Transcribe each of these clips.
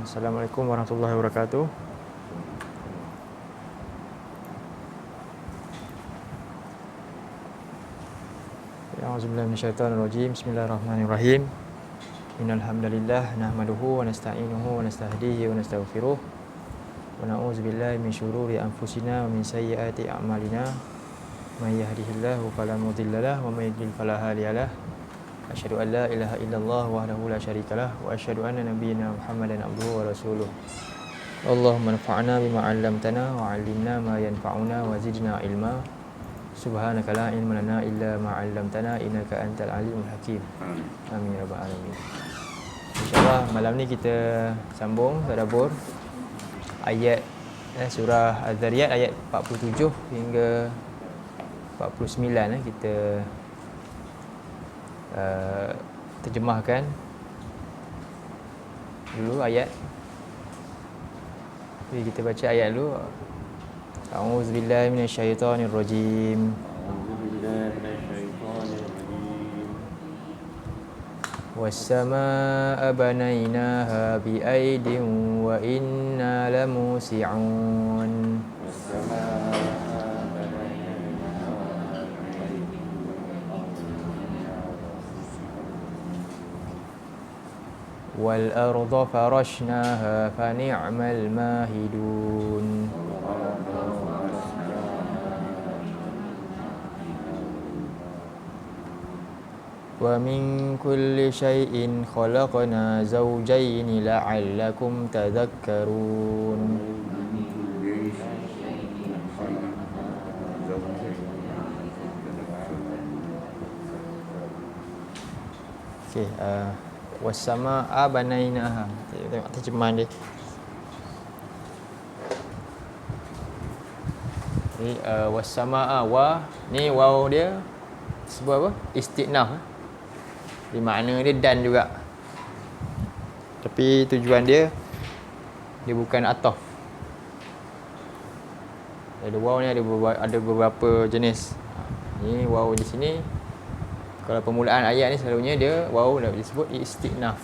Assalamualaikum warahmatullahi wabarakatuh. A'udzubillahi minasyaitonir rajim. Bismillahirrahmanirrahim. Innal hamdalillah nahmaduhu wa nasta'inuhu wa nastahdihi wa nastaghfiruh. Wa na'udzubillahi min syururi anfusina wa min sayyiati a'malina. May yahdihillahu fala mudhillalah wa may yudlil fala hadiyalah. Asyhadu an la ilaha illallah wahdahu la syarikalah wa asyhadu anna nabiyyana Muhammadan abduhu wa rasuluh. Allahumma anfa'na bima 'allamtana wa 'allimna ma yanfa'una wa zidna ilma. Subhanaka la ilma lana illa ma 'allamtana innaka antal alimul hakim. Amin ya rabbal alamin. Insyaallah malam ni kita sambung tadabbur ayat surah Az-Zariyat ayat 47 hingga 49 kita terjemahkan dulu ayat. Jadi kita baca ayat dulu. A'udzubillahi minasyaitonirrajim. Was-samaa'a banaynaha bi'aidin wa inna lamusi'un. Wal arda farashnaha fa ni'mal mahidun. Wa min kulli syai'in khalaqna zawjayn la'allakum tadhakkarun. Okey, was-samaa'a banaynaha. Tengok terjemahan dia. Ni was-samaa'a, wa ni waw dia sebab apa? Istinaf. Di makna dia dan juga. Tapi tujuan dia bukan ataf. Ada waw ni ada beberapa jenis. Ni waw di sini kalau permulaan ayat ni selalunya dia waw dah disebut istinaf.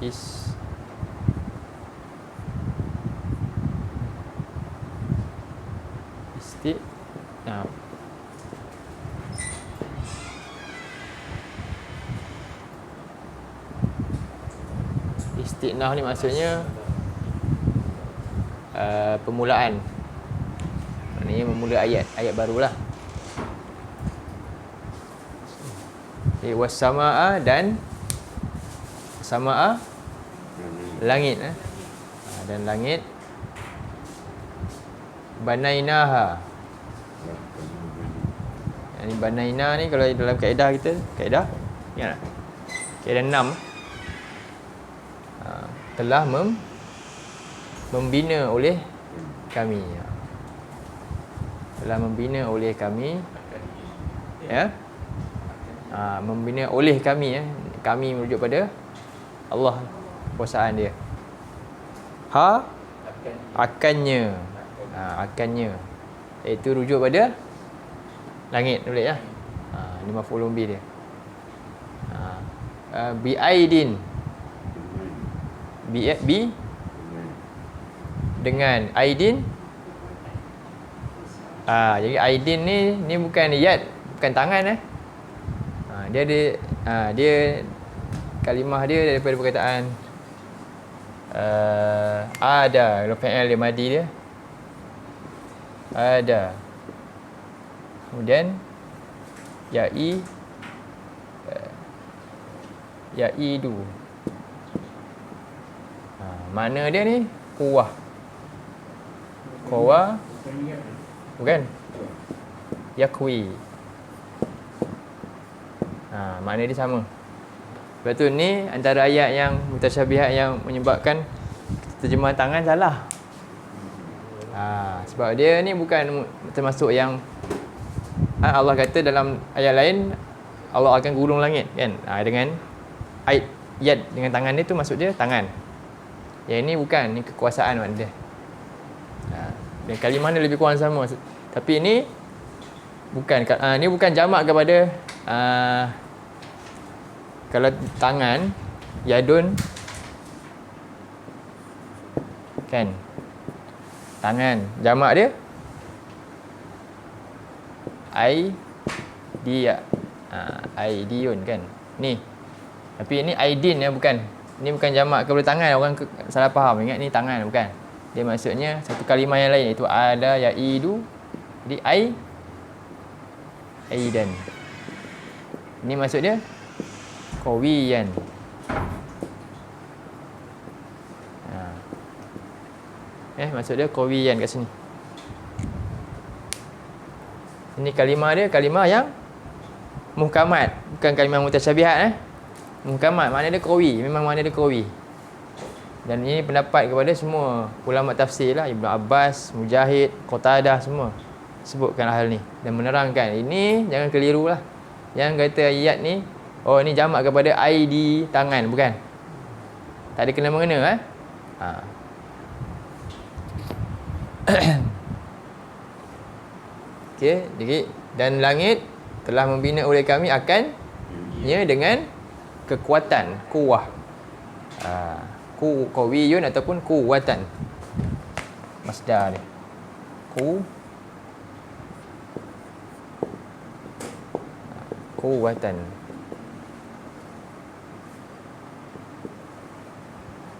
Istinaf. Istinaf ni maksudnya permulaan. Maknanya memula ayat barulah. Was-samaa'a dan samaa'a langit dan langit. Banaynaha. Yang banayna ni kalau dalam kaedah kita, kaedah ingat tak? Kaedah 6 telah membina oleh kami. Telah membina oleh kami. Ya. Membina oleh kami Kami merujuk pada Allah, kuasaan dia. Akannya. Akannya. Itu rujuk pada langit boleh ya. Ini maf'ulun bih dia. Bi'aidin. Bi dengan aidin. Jadi aidin ni bukan yad, bukan tangan dia kalimah dia daripada perkataan ada, kalau fi'il dia madi dia ada. Kemudian ya'idu. Mana dia ni? Quwwah. Bukan? Yakwi. Makna dia sama. Lepas tu ni antara ayat yang mutasyabihat yang menyebabkan terjemahan tangan salah. Sebab dia ni bukan termasuk yang Allah kata dalam ayat lain Allah akan gulung langit kan. Dengan yad dengan tangan dia tu maksud dia tangan. Yang ini bukan, ni kekuasaan makna dia. Dan kalimah ni lebih kurang sama. Tapi ini bukan, ni bukan jamak kepada kalau tangan, yadun Kan? Tangan. Jamak dia Aidia. Aidiyun kan. Ni. Tapi ni aidin ya, bukan. Ni bukan jamak kepada tangan. Orang salah faham. Ingat ni tangan, bukan. Dia maksudnya satu kalimah yang lain, iaitu ada, yaidu. Jadi aidan. Ini maksud dia qawiyan. Maksud dia qawiyan kat sini. Ini kalimah dia kalimah yang muhkamat, bukan kalimah mutasyabihat. Muhkamat makna dia qawi, memang makna dia qawi. Dan ini pendapat kepada semua ulama tafsir lah, Ibnu Abbas, Mujahid, Qatadah, semua sebutkan hal ni dan menerangkan. Ini jangan keliru lah. Yang kata ayat ni, oh ni jamak kepada aidi, tangan, bukan. Tak ada kena-mengena. Okey, jadi dan langit telah membina oleh kami akannya dengan kekuatan, kuwah. Qawiyun ataupun kuwatan. Masdar dia. Kuwatan.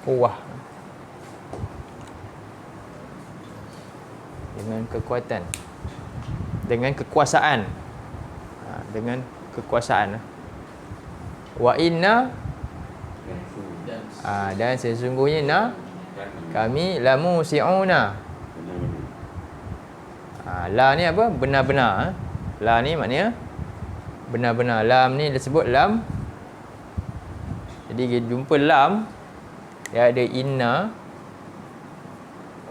Kuwah. Dengan kekuatan. Dengan kekuasaan. Dengan kekuasaan. Wa inna dan sesungguhnya kami lamusi'una. La ni apa? Benar-benar. La ni maknanya benar-benar. Lam ni disebut lam. Jadi jumpa lam, dia ada inna.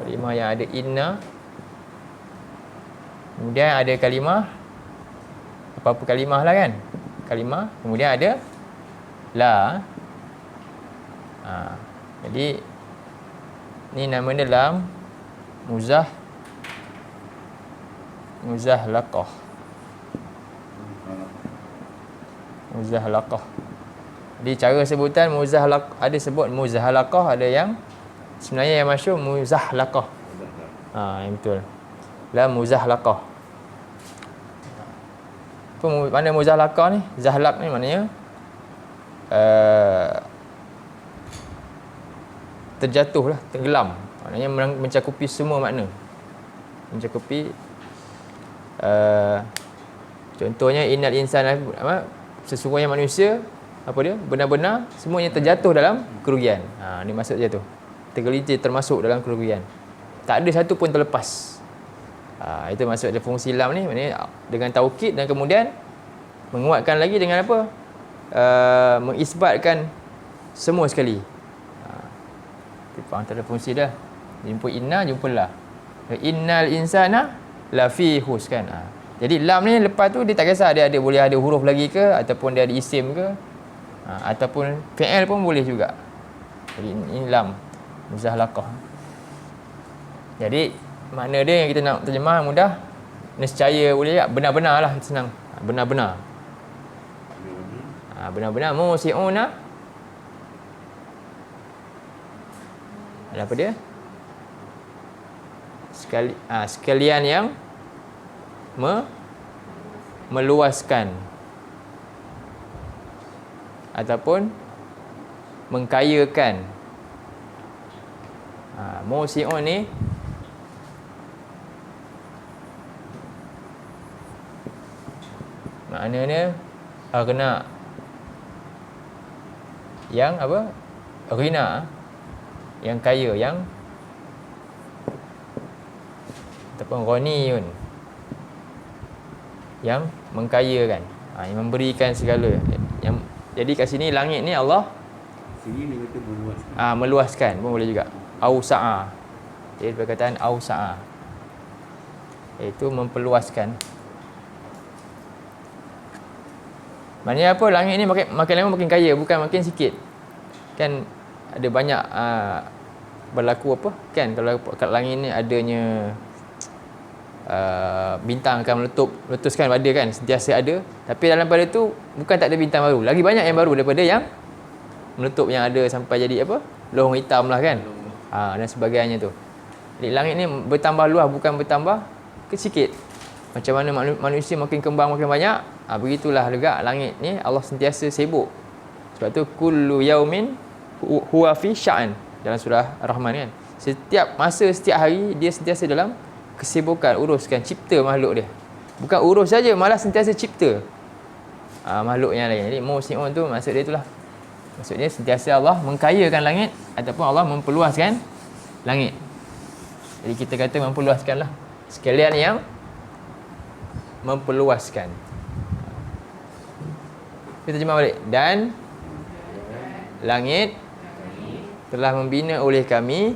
Kalimah yang ada inna. Kemudian ada kalimah, apa-apa kalimah lah kan. Kalimah. Kemudian ada la. Jadi ni nama dia lam muzahlaqah. Muzahlaqah. Jadi cara sebutan muzahlaqah, ada sebut muzahlaqah, ada yang sebenarnya yang masyhur muzahlaqah. Yang betul. Lam muzahlaqah. Apa mana muzahlaqah ni? Zahlaq ni maknanya terjatuh lah, tenggelam. Maknanya mencakupi semua makna. Mencakupi contohnya innal insana, sesungguhnya manusia, apa dia? Benar-benar semuanya terjatuh dalam kerugian. Ni maksud dia tu. Tergelincir, termasuk dalam kerugian. Tak ada satu pun terlepas. Itu maksud dia fungsi lam ni, maknanya dengan taukid dan kemudian menguatkan lagi dengan apa? Mengisbatkan semua sekali. Antara fungsi dah. Jumpa inna, jumpa la. Innal insana lafi khus kan. Jadi lam ni lepas tu dia tak kisah dia boleh ada huruf lagi ke, ataupun dia ada isim ke, ataupun fi'il pun boleh juga. Jadi ini lam muzahlaqah. Jadi makna dia yang kita nak terjemah mudah, nescaya boleh tak? Benar-benar lah, senang. Benar-benar. Benar-benar musi'una. Ada apa dia? Sekalian yang meluaskan ataupun mengkayakan. Musi'un ni maknanya kena yang apa? Rina, yang kaya, yang ataupun ghaniyun, yang mengkayakan, yang memberikan segala. Yang jadi kat sini langit ni Allah sini dia kata meluaskan. Meluaskan pun boleh juga. Ausa'a. Jadi perkataan ausa'a, iaitu memperluaskan. Maknanya apa? Langit ni makin lama makin kaya, bukan makin sikit. Kan ada banyak berlaku apa? Kan kalau kat langit ni adanya bintang akan meletuskan pada kan, sentiasa ada. Tapi dalam pada tu bukan tak ada bintang baru, lagi banyak yang baru daripada yang meletup yang ada sampai jadi apa? Lohong hitam lah kan. Dan sebagainya tu. Jadi langit ni bertambah luas, bukan bertambah sikit. Macam mana manusia makin kembang makin banyak, begitulah juga langit ni Allah sentiasa sibuk. Sebab tu kullu yaumin huwa fi sya'an dalam surah Ar-Rahman kan. Setiap masa, setiap hari dia sentiasa dalam kesibukan uruskan cipta makhluk dia. Bukan urus saja, malah sentiasa cipta makhluk yang lain. Jadi musi'un tu maksud dia itulah. Maksudnya sentiasa Allah mengkayakan langit ataupun Allah memperluaskan langit. Jadi kita kata memperluaskanlah. Sekalian yang memperluaskan. Kita terjemah balik. Dan langit telah membina oleh kami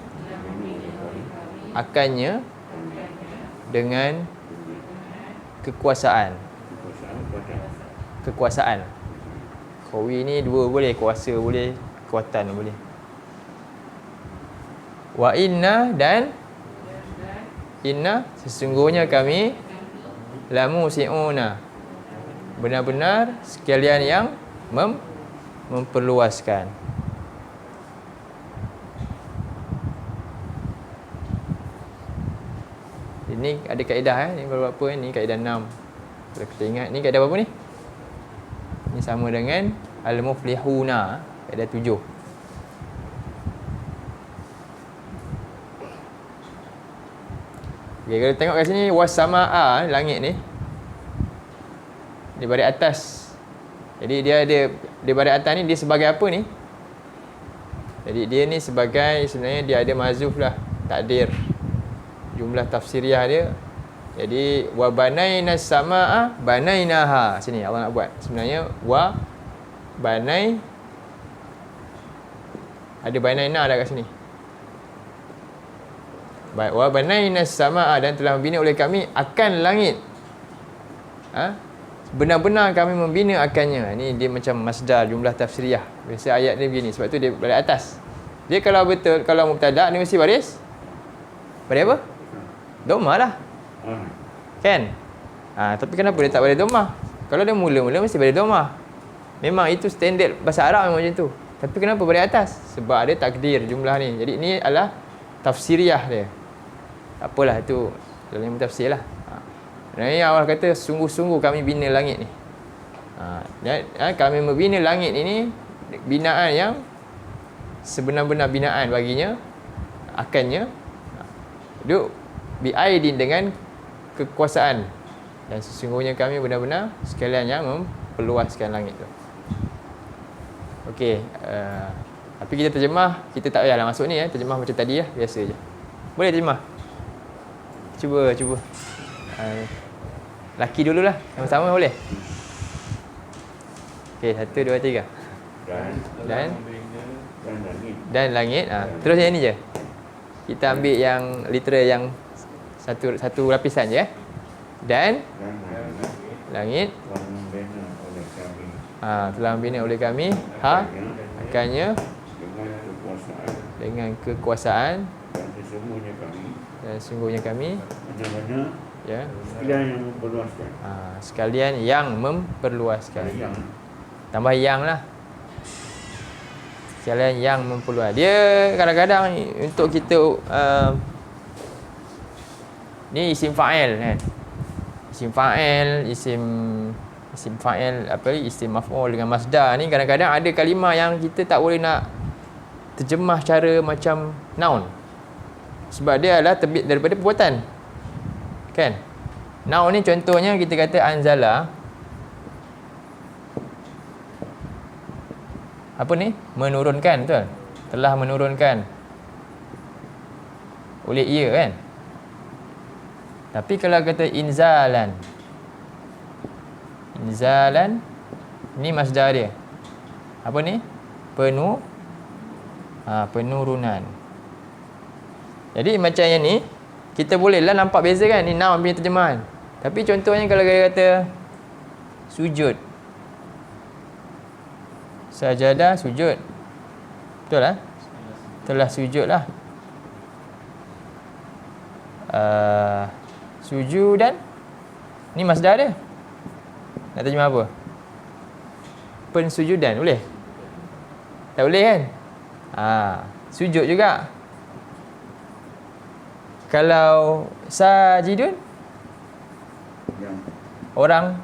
akannya dengan kekuasaan. Kekuasaan. Qawi ni dua boleh, kuasa boleh, kekuatan boleh. Wa inna dan inna sesungguhnya kami lamusi'una benar-benar sekalian yang memperluaskan. Ini ada kaedah ni berapa ni kaedah 6. Kalau kita ingat ni kaedah berapa ni? Ini sama dengan al-muflihuna kaedah 7. Okay, kalau tengok kat sini wasama'a langit ni di baris atas. Jadi dia ada di baris atas ni dia sebagai apa ni? Jadi dia ni sebagai sebenarnya dia ada mazuf lah, takdir. Jumlah tafsiriah dia. Jadi wa banaina samaa banainaha. Sini Allah nak buat. Sebenarnya wa banai ada banaina ada kat sini. Wa banaina samaa dan telah membina oleh kami akan langit. Benar-benar kami membina akannya. Ini dia macam masdar jumlah tafsiriah. Biasa ayat ni begini. Sebab tu dia baris atas. Dia kalau betul, kalau mubtada ni mesti baris apa? Dhammah lah. Kan? Tapi kenapa dia tak baris dhammah? Kalau dia mula-mula mesti baris dhammah. Memang itu standard bahasa Arab memang macam tu. Tapi kenapa baris atas? Sebab ada takdir jumlah ni. Jadi ini adalah tafsiriah dia. Tak apalah, itu dalam ilmu tafsir lah. Dan ini Allah kata sungguh-sungguh kami bina langit ni. Kami membina langit ini binaan yang sebenar-benar binaan baginya, akannya duk biaidin dengan kekuasaan. Dan sesungguhnya kami benar-benar sekalian yang memperluaskan langit tu. Okey, tapi kita terjemah, kita tak payahlah masuk ni terjemah macam tadi lah, biasa je. Boleh terjemah? Cuba. Laki dululah, sama-sama boleh? Okey, 1, 2, 3. Dan langit. Terus yang ni je. Kita ambil yang literal yang satu lapisan je. Dan langit telah membina oleh kami akannya dengan kekuasaan dan sesungguhnya kami ya sekalian yang memperluaskan. Sekalian yang memperluaskan. Tambah yang lah. Sekalian yang memperluas. Dia kadang-kadang untuk kita ni isim fa'il kan. Isim fa'il, isim fa'il isim maf'ul dengan masdar ni kadang-kadang ada kalimah yang kita tak boleh nak terjemah cara macam noun. Sebab dia adalah terbit daripada perbuatan. Kan? Noun ni contohnya kita kata anzala. Apa ni? Menurunkan, betul? Telah menurunkan. Oleh ia kan? Tapi kalau kata inzalan. Inzalan ni masdar dia. Apa ni? Penurunan. Jadi macam yang ni kita bolehlah nampak beza kan, ni noun punya terjemahan. Tapi contohnya kalau kita kata sujud. Sajadah sujud. Betul lah? Telah sujud lah. Sujudan ni masdar dia. Nak terjemah apa? Pensujudan boleh? Tak boleh kan? Sujud juga. Kalau sajidun Yang orang.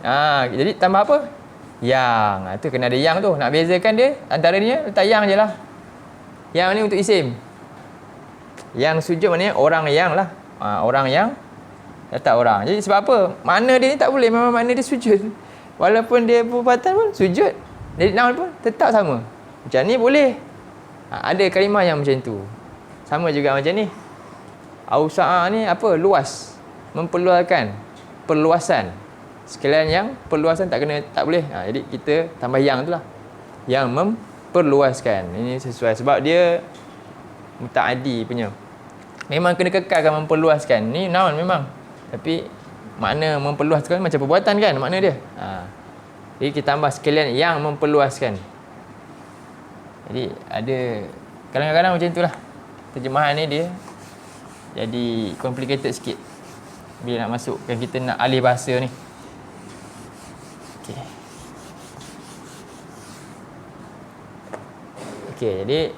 banyak. Jadi tambah apa? Yang. Itu kena ada yang tu. Nak bezakan dia antara dia letak yang je lah. Yang ni untuk isim. Yang sujud maknanya orang yang lah. Orang yang letak orang. Jadi sebab apa? Makna dia ni tak boleh. Memang makna dia sujud. Walaupun dia perbuatan pun sujud. Jadi noun pun tetap sama. Macam ni boleh. Ada kalimah yang macam tu. Sama juga macam ni. Ausa'a ni apa? Luas. Memperluaskan. Perluasan. Sekalian yang perluasan tak boleh. Jadi kita tambah yang tu lah. Yang memperluaskan. Ini sesuai. Sebab dia muta'addi punya. Memang kena kekalkan memperluaskan. Ni noun memang. Tapi makna memperluaskan macam perbuatan kan makna dia. Jadi kita tambah sekalian yang memperluaskan. Jadi ada kadang-kadang macam itulah. Terjemahan ni dia jadi complicated sikit bila nak masukkan kita nak alih bahasa ni. Okey, jadi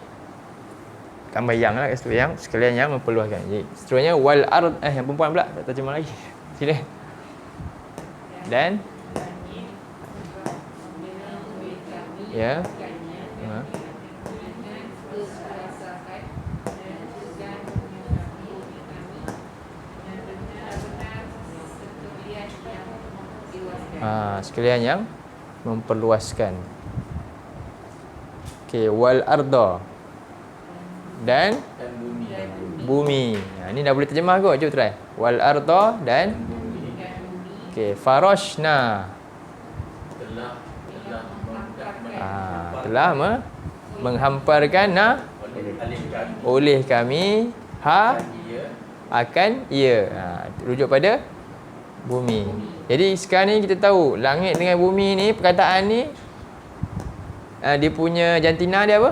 tambah yang lah kat situ, yang sekalian yang memperluaskan. Jadi seterusnya wal ard yang perempuan pula tak terjemah lagi. Sila. Dan ya. Sekalian yang memperluaskan. Okey, wal arda dan bumi. Ni dah boleh terjemah kot. Cuba try. Wal arda dan okey, farashna. Telah menghamparkan oleh kami akan ia. Rujuk pada bumi. Jadi sekarang ni kita tahu langit dengan bumi ni, perkataan ni dia punya jantina dia apa?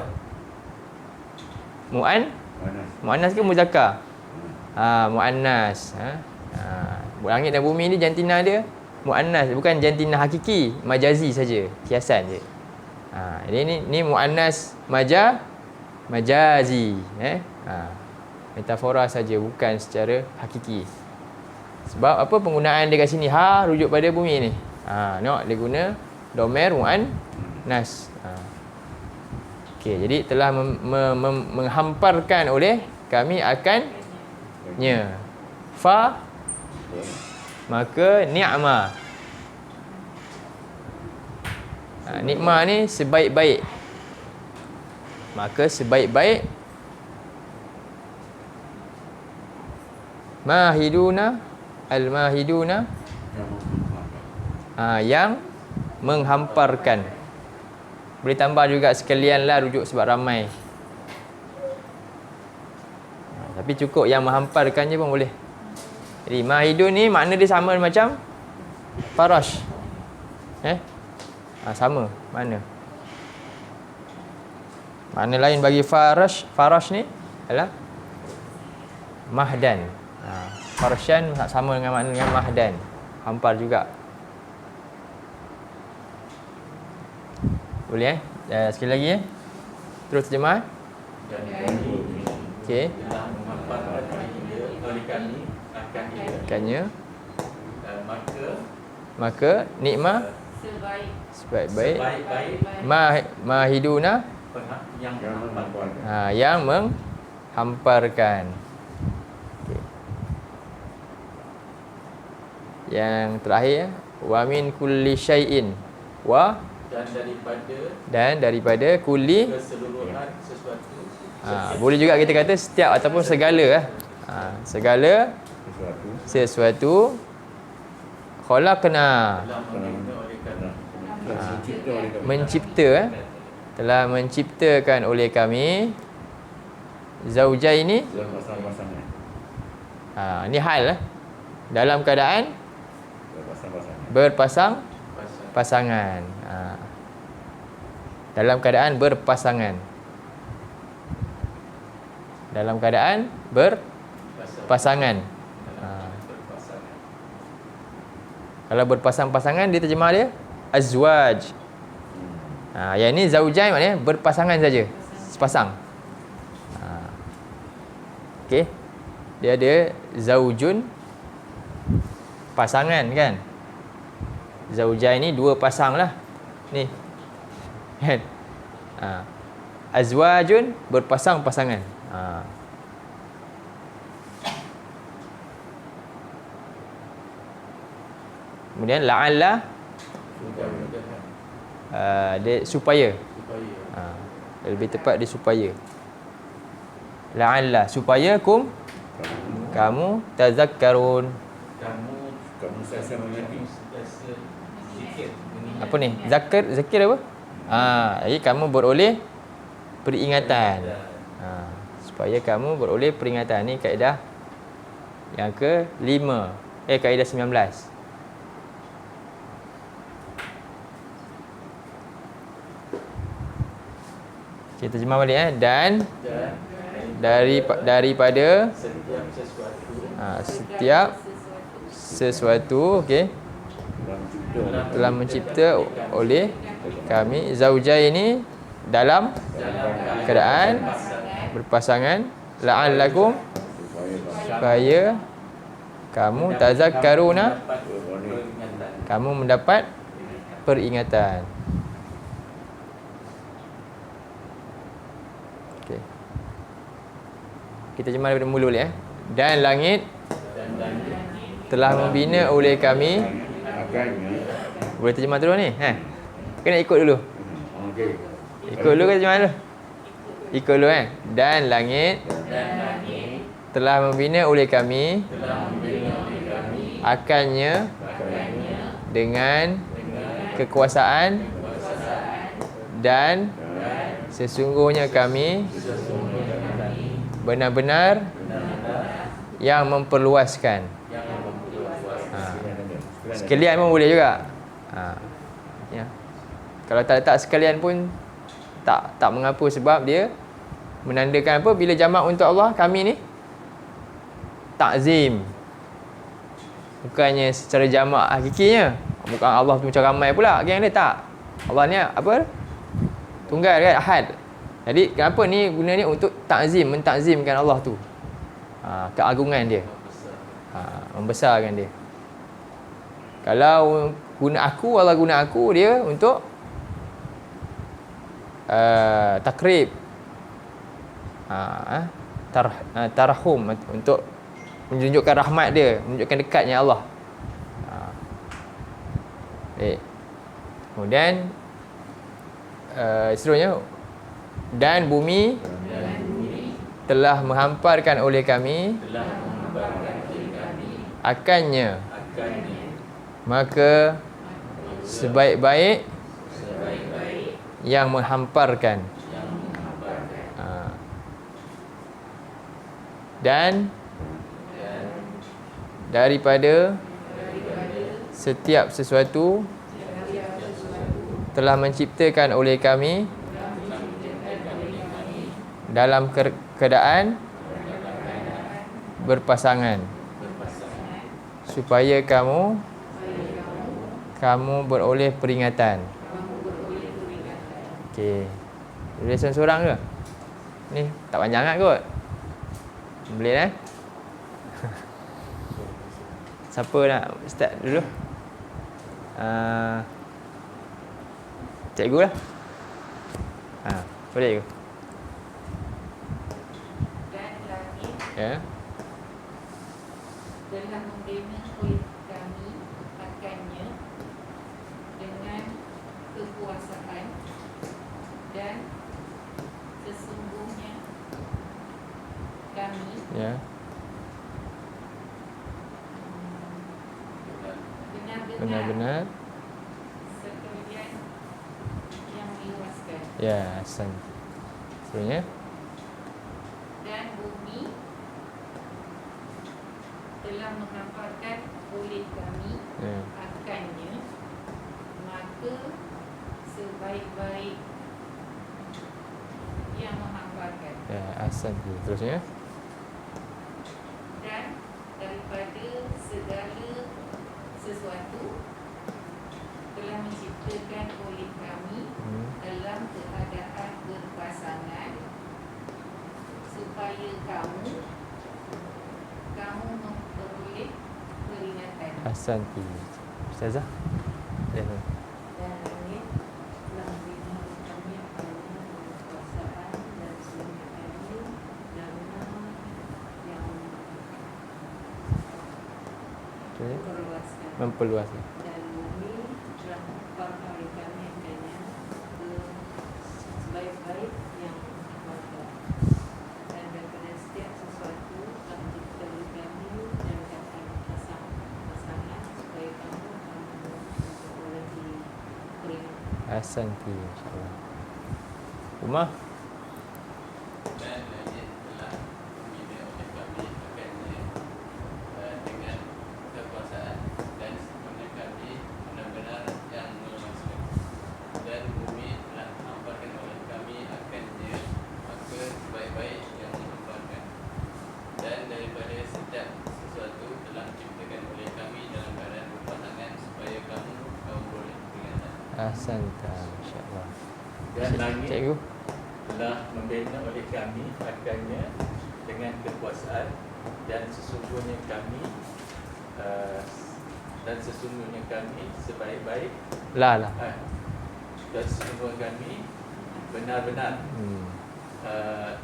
Muannas ke muzakkar? Muannas. Langit dan bumi ni jantina dia muannas, bukan jantina hakiki, majazi saja, kiasan je. Jadi ni muannas majazi, metafora saja, bukan secara hakiki. Sebab apa penggunaan dia kat sini? Rujuk pada bumi ni. Tengok dia guna domer muannas. Okey, jadi telah menghamparkan oleh kami akannya. Maka ni'ma. Nikmah ni sebaik-baik. Maka sebaik-baik mahiduna al-mahiduna yang menghamparkan. Boleh tambah juga sekalian lah rujuk sebab ramai. Tapi cukup yang menghamparkan je pun boleh. Jadi mahidun ni makna dia sama macam farash. Sama makna. Makna lain bagi farash ni adalah mahdan. Farasyan sama dengan makna dengan mahdan. Hampar juga. Boleh sekali lagi terus terjemah. Okey. Akannya maka nikmah sebaik-baik mahiduna yang menghamparkan. Okay. Yang terakhir wa min kulli syai'in dan daripada kulli keseluruhan sesuatu. Boleh juga kita kata setiap ataupun segala segala sesuatu khalaqna mencipta telah menciptakan oleh kami zaujaini ni hal dalam keadaan pasangan. Dalam keadaan berpasangan. Dalam keadaan berpasangan. Kalau berpasang-pasangan dia terjemah dia azwaj. Yang ni zaujain maknanya berpasangan saja. Sepasang. Okey. dia ada zaujun, pasangan kan. Zaujai ni dua pasang lah. Ni. Kan? Azwajun, berpasang-pasangan. Kemudian la'alla, dia supaya. Lebih tepat dia supaya. La'alla, supaya kamu tazakkarun. Kamu sentiasa mengerti. Zikir. Apa ni? Zakir apa? Jadi kamu beroleh peringatan. Supaya kamu beroleh peringatan. Ni kaedah yang ke-5. Kaedah 19. Kita terjemah balik Dan daripada setiap sesuatu okey, telah mencipta oleh kami zaujai ini dalam keadaan berpasangan, la'allakum, supaya kamu tazakkaruna, kamu mendapat peringatan. Okey. Kita terjemah daripada mula boleh Dan langit telah membina oleh kami. Boleh terjemah terus ni? Kena ikut dulu. Ikut dulu ke terjemah dulu? Ikut dulu Dan langit telah membina oleh kami akannya dengan kekuasaan dan sesungguhnya kami benar-benar yang memperluaskan. Sekalian pun boleh juga. Ya. Kalau tak letak sekalian pun tak mengapa, sebab dia menandakan apa? Bila jamak untuk Allah, kami ni takzim. Bukannya secara jamak hakikinya. Bukan Allah tu macam ramai pula geng dia, tak. Allah ni apa? Tunggal kan, ahad. Jadi kenapa ni guna ni? Untuk takzim, mentakzimkan Allah tu. Keagungan dia. Membesarkan dia. Kalau guna aku, Allah guna aku, dia untuk takrib, tarhum, untuk menunjukkan rahmat dia, menunjukkan dekatnya Allah. Kemudian seterusnya, dan bumi telah menghamparkan oleh kami akannya, maka sebaik-baik yang menghamparkan. Dan daripada setiap sesuatu telah menciptakan oleh kami dalam keadaan berpasangan, supaya kamu beroleh peringatan. Okey. Boleh seorang ke? Ni tak panjang sangat kot. Boleh Siapa nak start dulu? Cikgu lah. Boleh ke? Dan langit telah membina oleh kami akannya dengan kekuasaan dan sesungguhnya kami benar-benar sekalian yang meluaskan. Hasan. Sebenarnya Dan bumi telah menghamparkan oleh kami akannya, maka sebaik-baik yang menghamparkan. Hasan. Terusnya, Dan daripada segala sesuatu telah menciptakan oleh kami dalam keadaan berpasangan, supaya kamu Ahsanti. Ustazah? Ya. Dan langit telah membina kami akannya dengan kekuasaan dan semuanya kami dan yang memperluaskan Memperluaskan. dan bumi telah memparkan oleh kami akannya ke sebaik-baik yang bermanfaat dan daripada setiap sesuatu telah dicipta oleh kami dan katakan pasangan supaya kamu memperolehi peringatan. Ahsanti, insya-Allah. Umar? Dan langit telah membina oleh kami akannya dengan kekuasaan dan semuanya kami benar-benar yang meluaskan dan bumi telah hamparkan oleh kami akannya maka sebaik-baik yang menghamparkan dan daripada setiap sesuatu telah diciptakan oleh kami dalam keadaan berpasangan supaya kamu beroleh peringatan. Ahsanta, insya-Allah. Dan langit Cikgu? telah membina oleh kami akannya dengan kekuasaan dan sesungguhnya kami sebaik-baik Lah. dan sesungguhnya kami benar-benar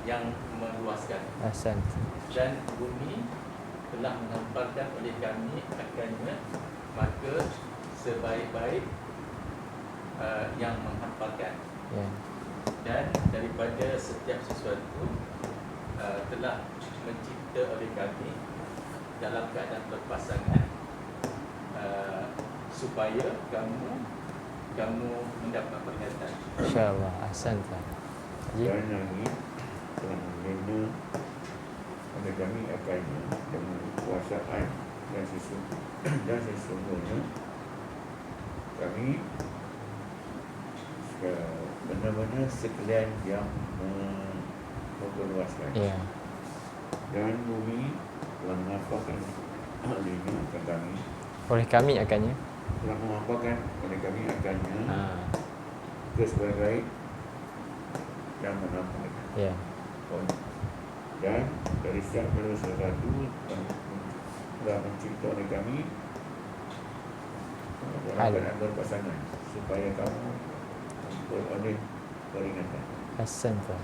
yang meluaskan Ahsanti. dan bumi telah menghamparkan oleh kami akannya maka sebaik-baik yang menghamparkan Ya. dan daripada setiap sesuatu telah mencipta oleh kami dalam keadaan berpasangan supaya kamu mendapat peringatan. Insya-Allah. Ahsanta. Haji? Dan langit telah membina oleh kami akannya dengan kekuasaan dan sesungguhnya kami benar-benar sekalian yang memperluaskan Ya. dan bumi telah mengampakkan olehnya akan kami Oleh kami akannya. telah mengampakkan oleh kami akannya ke sebaik-baik yang menampakkan Ya. dan dari setiap sesuatu telah mencipta oleh kami dalam keadaan berpasangan supaya kamu beroleh peringatan. Ahsanta.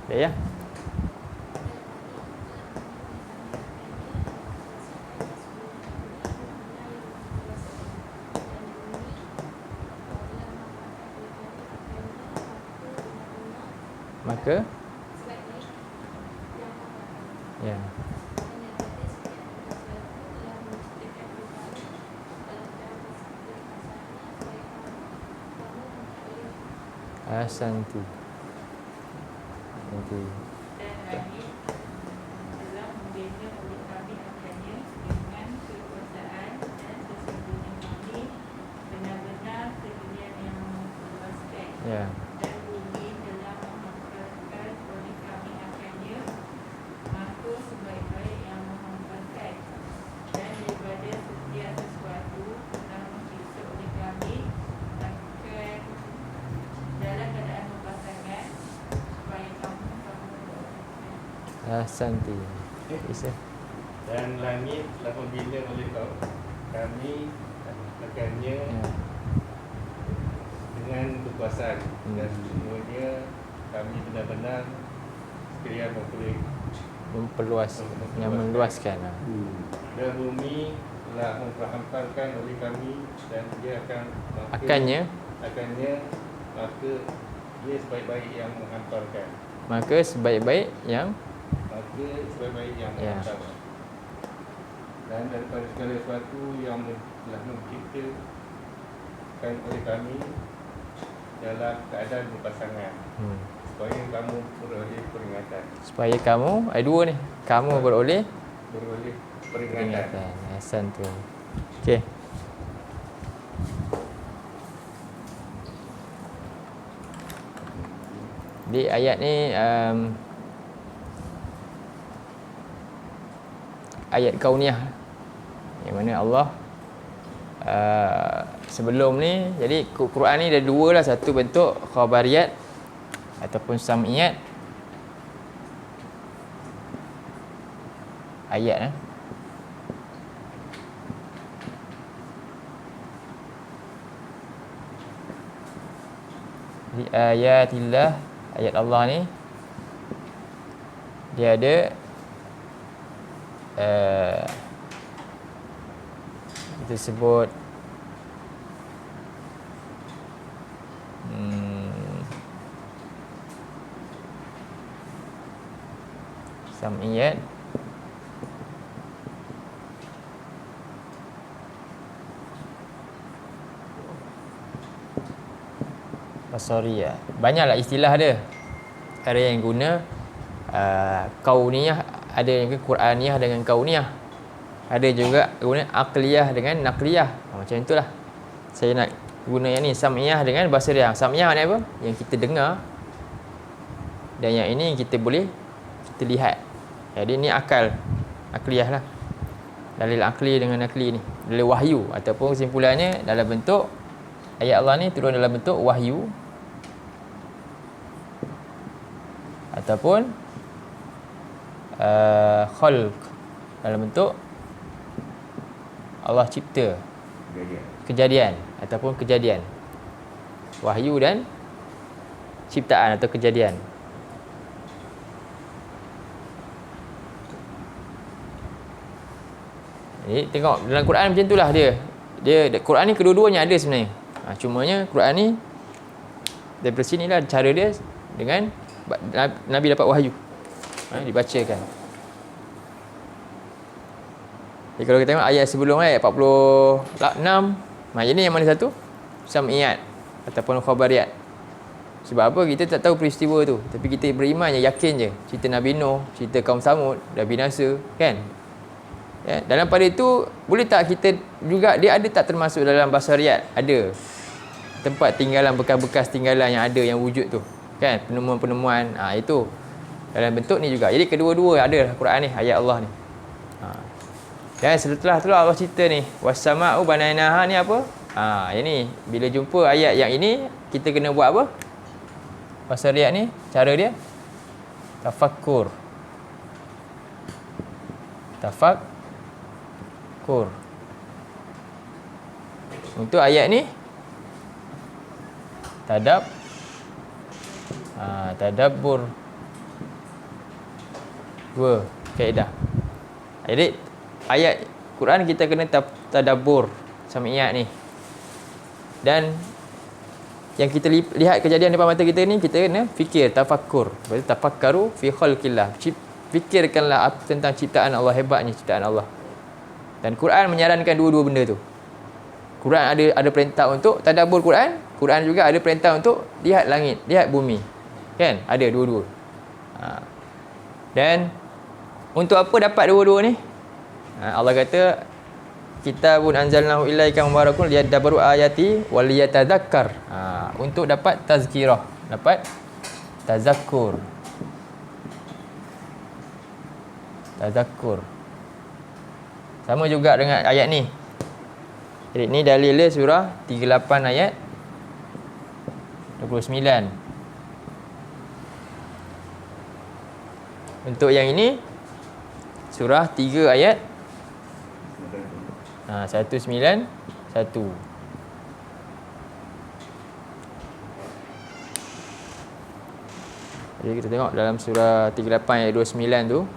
Ya. Maka ya. Ahsanti. Nanti Dan langit telah membina oleh kami akannya dengan kekuasaan dan sesungguhnya kami benar-benar sekalian yang meluaskan ya. dan bumi telah menghamparkan oleh kami akannya maka sebaik-baik yang menghamparkan dan daripada setiap sesuatu telah mencipta oleh kami akan dalam keadaan berpasangan supaya kamu Ahsanti. Isa. Dan langit telah membina oleh kami akannya Ya. dengan kekuasaan dan semuanya kami benar-benar sekalian Memperluas, yang meluaskan. dan bumi telah memperhamparkan oleh kami dan dia Akannya maka dia sebaik-baik yang menghamparkan maka sebaik-baik yang menghamparkan dan daripada segala sesuatu yang telah menciptakan oleh kami dalam keadaan berpasangan supaya kamu beroleh peringatan supaya kamu dua ni, kamu beroleh peringatan. Ahsantu. Okey. Di ayat ni ayat kauniyah yang mana Allah sebelum ni, jadi Quran ni ada dua lah, satu bentuk khabariyat ataupun sam'iyat ayat Jadi ayatillah, ayat Allah ni dia ada kita sebut sam'iyat, basariyah. Banyaklah istilah dia. Ada yang guna kauniyah, ada yang Quraniyah dengan kauniyah. Ada juga guna aqliyah dengan naqliyah. Macam itulah. Saya nak guna yang ni, sam'iyah dengan basariyah. Sam'iyah maknanya apa? Yang kita dengar. Dan yang ini kita boleh kita lihat. Jadi ni akliyah lah. Dalil akli dengan nakli ni, dalil wahyu, ataupun kesimpulannya dalam bentuk ayat Allah ni turun dalam bentuk wahyu ataupun khalq, dalam bentuk Allah cipta kejadian ataupun kejadian. Wahyu dan ciptaan atau kejadian. Jadi tengok dalam Quran macam itulah dia. Quran ni kedua-duanya ada sebenarnya. Cumanya Quran ni daripada sinilah cara dia dengan Nabi dapat wahyu. Dibacakan. Jadi kalau kita tengok ayat sebelum ayat 46, ini yang mana satu? Sam'iyat ataupun khabariyat. Sebab apa? Kita tak tahu peristiwa tu, tapi kita beriman je, yakin je. Cerita Nabi Nuh, cerita kaum Samud dah binasa, kan? Ya, dalam pada itu boleh tak kita juga, dia ada tak termasuk dalam basariyat? Ada. Tempat tinggalan, bekas-bekas tinggalan yang ada, yang wujud tu, kan? Penemuan-penemuan, itu dalam bentuk ni juga. Jadi kedua-dua ada Quran ni, ayat Allah ni. Dan setelah tu Allah cerita ni, was-sama'u banainaha ni apa? Ini bila jumpa ayat yang ini, kita kena buat apa? Basariyat ni cara dia tafakkur. Untuk ayat ni tadabbur. Dua kaedah. Jadi ayat Quran kita kena tadabbur sam'iyat ni. Dan yang kita lihat kejadian depan mata kita ni, kita kena fikir, tafakkur. Berarti tafakkaru fi khalqillah. Fikirkanlah tentang ciptaan Allah, hebatnya ciptaan Allah. Dan Quran menyarankan dua-dua benda tu. Quran ada perintah untuk tadabbur Quran, Quran juga ada perintah untuk lihat langit, lihat bumi. Kan? Ada dua-dua. Dan untuk apa dapat dua-dua ni? Allah kata, kitabun anzalnahu ilaika mubarakun liyadabbaru ayati wal liyatadzakkar. Untuk dapat tazkirah, dapat tazakkur. Sama juga dengan ayat ni. Jadi ni dalilnya surah 38 ayat 29. Untuk yang ini surah 3 ayat 191. Jadi kita tengok dalam surah 38 ayat 29 tu.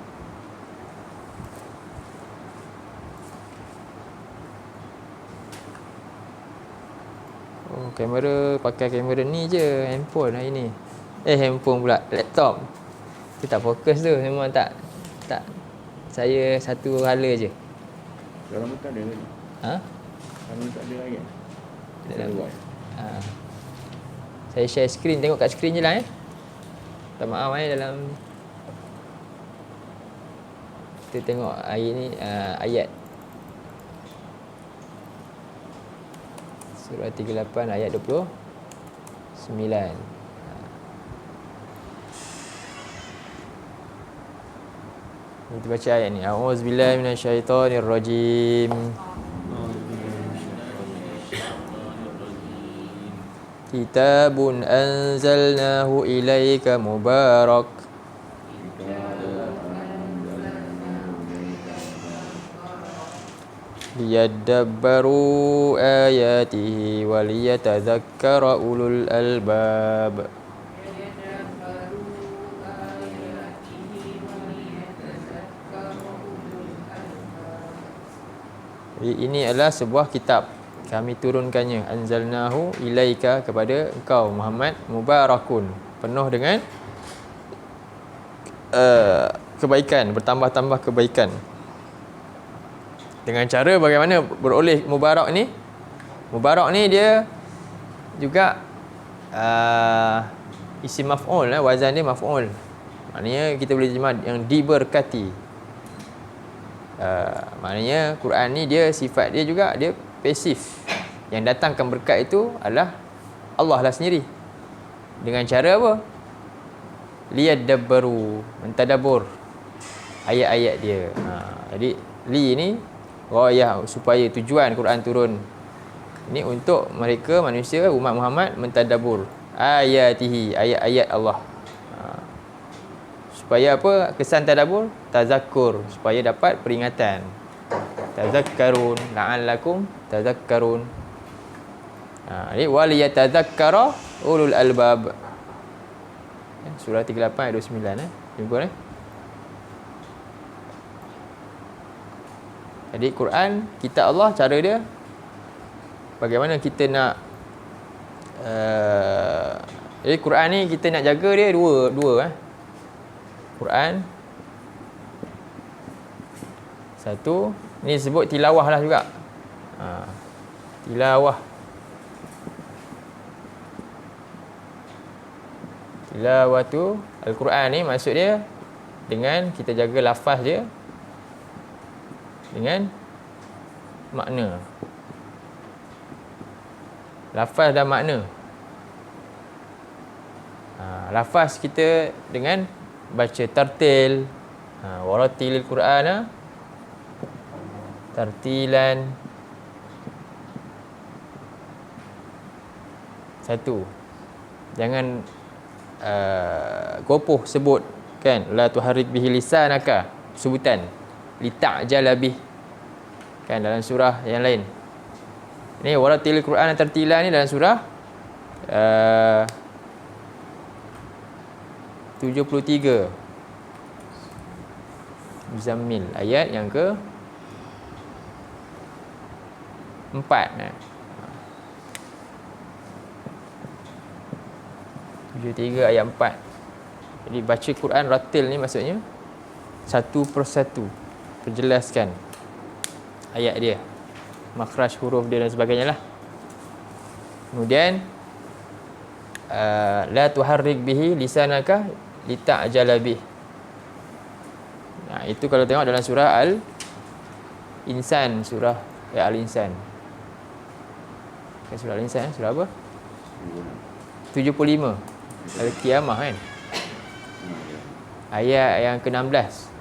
Kamera, pakai kamera ni je, handphone hari ni. Handphone pula, laptop. Dia tak fokus tu, memang tak. Saya satu hala je. Dalam tak ada ni. Dalam tak ada ayat. Dalam saya share screen, tengok kat screen je lah. Tak maaf dalam kita tengok hari ni ayat surah 38 ayat 29. Kita baca ayat ni. A'udzubillahi minasyaitonirrajim. Kitabun anzalnahu ilaika mubarak liyadabbaru ayatihi wa liyatadhakkara ulul albab. Jadi ini adalah sebuah kitab, kami turunkannya, anzalnahu ilaika, kepada engkau Muhammad, mubarakun, penuh dengan kebaikan, bertambah-tambah kebaikan. Dengan cara bagaimana beroleh mubarak ni? Mubarak ni dia juga isim maf'ul, wazan dia maf'ul. Maknanya kita boleh terjemah yang diberkati. Maknanya Quran ni dia sifat dia juga dia pasif. Yang datangkan berkat itu adalah Allah lah sendiri. Dengan cara apa? Liyadabbaru, mentadabbur ayat-ayat dia. Jadi li ni ghayah, supaya tujuan Quran turun ini untuk mereka manusia umat Muhammad mentadabbur ayatihi, ayat-ayat Allah. Supaya apa? Kesan tadabbur, tazakkur, supaya dapat peringatan. Tazakkarun, la'allakum tazakkarun. Jadi waliyatadzakkara ulul albab. Surah 38 ayat 29 jumpa ni. Jadi Quran, kitab Allah, cara dia bagaimana kita nak jadi Quran ni kita nak jaga dia dua Quran. Satu, ni disebut tilawah lah juga. Tilawah. Tilawatu Al-Quran ni maksud dia dengan kita jaga lafaz dia dengan makna. Lafaz dan makna. Lafaz kita dengan baca tartil, waratilil Qur'ana tartilan. Satu, jangan gopoh sebut kan, la tuharrik bihi lisanaka, sebutan lita'jala bih kan dalam surah yang lain. Ini waratilil Qur'ana tartilan ni dalam surah 73 Muzammil, ayat yang ke 4. 73 ayat 4. Jadi baca Quran ratil ni maksudnya satu persatu, perjelaskan ayat dia, makhraj huruf dia dan sebagainya lah. Kemudian la tuharrik bihi lisanaka lita'jala bih. Itu kalau tengok dalam surah Al-Insan, surah Al-Insan. Surah Al-Insan, surah apa? 75 Al-Qiyamah kan. Ayat yang ke-16.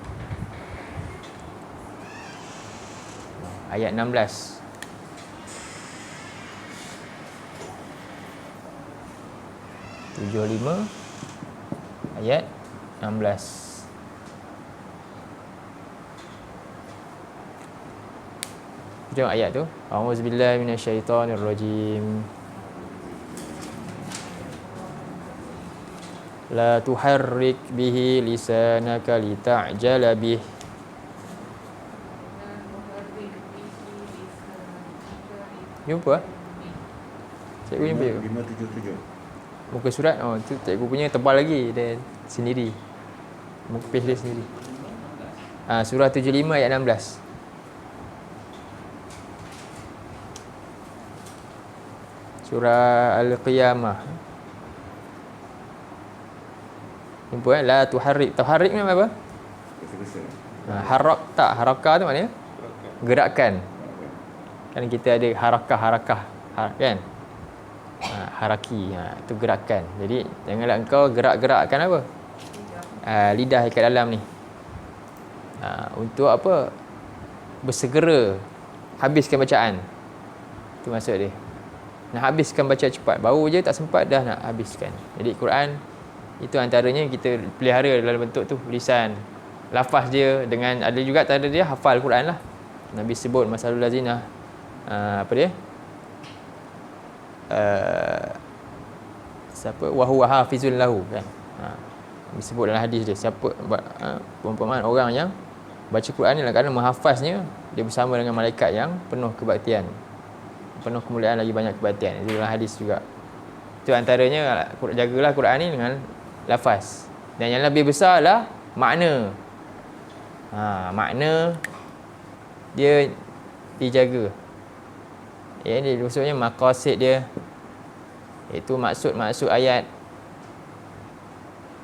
Ayat 16. Ayat 16. Tengok ayat tu. A'udzubillahi minasyaitonirrajim. La tuharrik bihi lisanaka lita'jala bih. Jumpa? Cikgu jumpa ke? 577. Muka surat, tu cikgu punya tebal lagi dia sendiri. Muka page dia sendiri. Surah 75 ayat 16. Surah Al-Qiyamah. Jumpa la tuharrik. Tuharrik ni apa? Harak tak, harakah tu maknanya gerakan. Kan kita ada harakah kan? Haraki, itu gerakan. Jadi janganlah engkau gerak-gerakkan apa? Lidah kat dalam ni. Untuk apa? Bersegera habiskan bacaan. Itu maksud dia. Nak habiskan baca cepat, baru je tak sempat dah nak habiskan. Jadi Quran itu antaranya kita pelihara dalam bentuk tu lisan, lafaz dia dengan ada juga tanda dia hafal Quran lah. Nabi sebut masalul lazina apa dia? Siapa wa huwa hafizul lahu kan. Disebut dalam hadis dia siapa perumpamaan orang yang baca Quran ni kerana menghafaznya, dia bersama dengan malaikat yang penuh kebaktian, penuh kemuliaan, lagi banyak kebaktian. Itu dalam hadis juga. Itu antaranya, jagalah Quran ni dengan lafaz. Dan yang lebih besar adalah makna. Makna dia dijaga. Ini maksudnya maqasid dia, iaitu maksud ayat,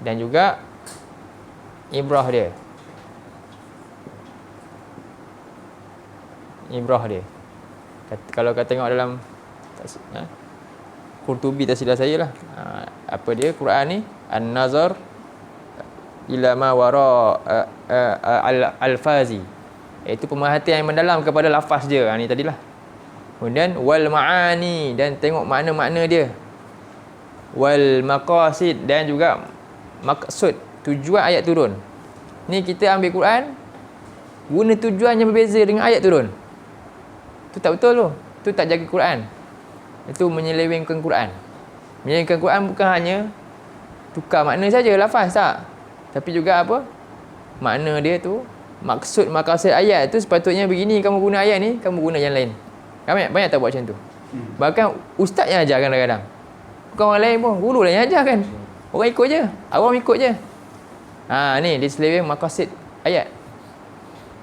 dan juga ibrah dia. Kalau kata tengok dalam Qurtubi, tak silap saya lah, apa dia Quran ni, an-nazar ila ma wara al-fazi, iaitu pemerhatian yang mendalam kepada lafaz dia. Ni tadilah. Kemudian wal ma'ani, dan tengok makna-makna dia. Wal maqasid, dan juga maksud, tujuan ayat turun. Ni kita ambil Quran, guna tujuan yang berbeza dengan ayat turun. Tu tak betul tu. Tu tak jaga Quran. Itu menyelewengkan Quran. Menyelewengkan Quran bukan hanya tukar makna saja, lafaz tak. Tapi juga apa? Makna dia tu, maksud maqasid ayat tu sepatutnya begini, kamu guna ayat ni, kamu guna yang lain. Banyak tak buat macam tu. Bahkan ustaz yang ajar kadang-kadang. Bukan orang lain pun, guru lah yang ajar kan. Orang ikut je, awam ikut je. Ni diseleweng maqasid ayat.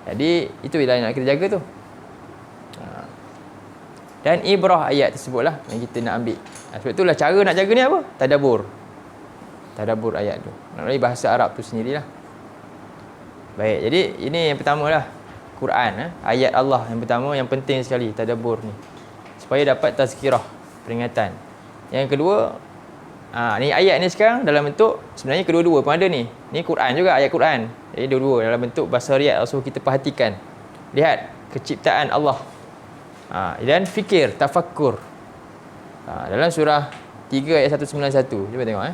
Jadi itu yang nak kita jaga tu. Dan ibrah ayat tersebutlah yang kita nak ambil. Sebab itulah cara nak jaga ni apa? Tadabbur ayat tu. Maknanya bahasa Arab tu sendirilah. Baik, jadi ini yang pertama lah, Quran, ayat Allah yang pertama, yang penting sekali tadabbur ni, supaya dapat tazkirah, peringatan. Yang kedua, ni ayat ni sekarang dalam bentuk, sebenarnya kedua-dua pun ada ni. Ni Quran juga, ayat Quran. Jadi dua-dua dalam bentuk basariyat, so kita perhatikan. Lihat keciptaan Allah. Dan fikir, tafakkur. Dalam surah 3 ayat 191. Cuba tengok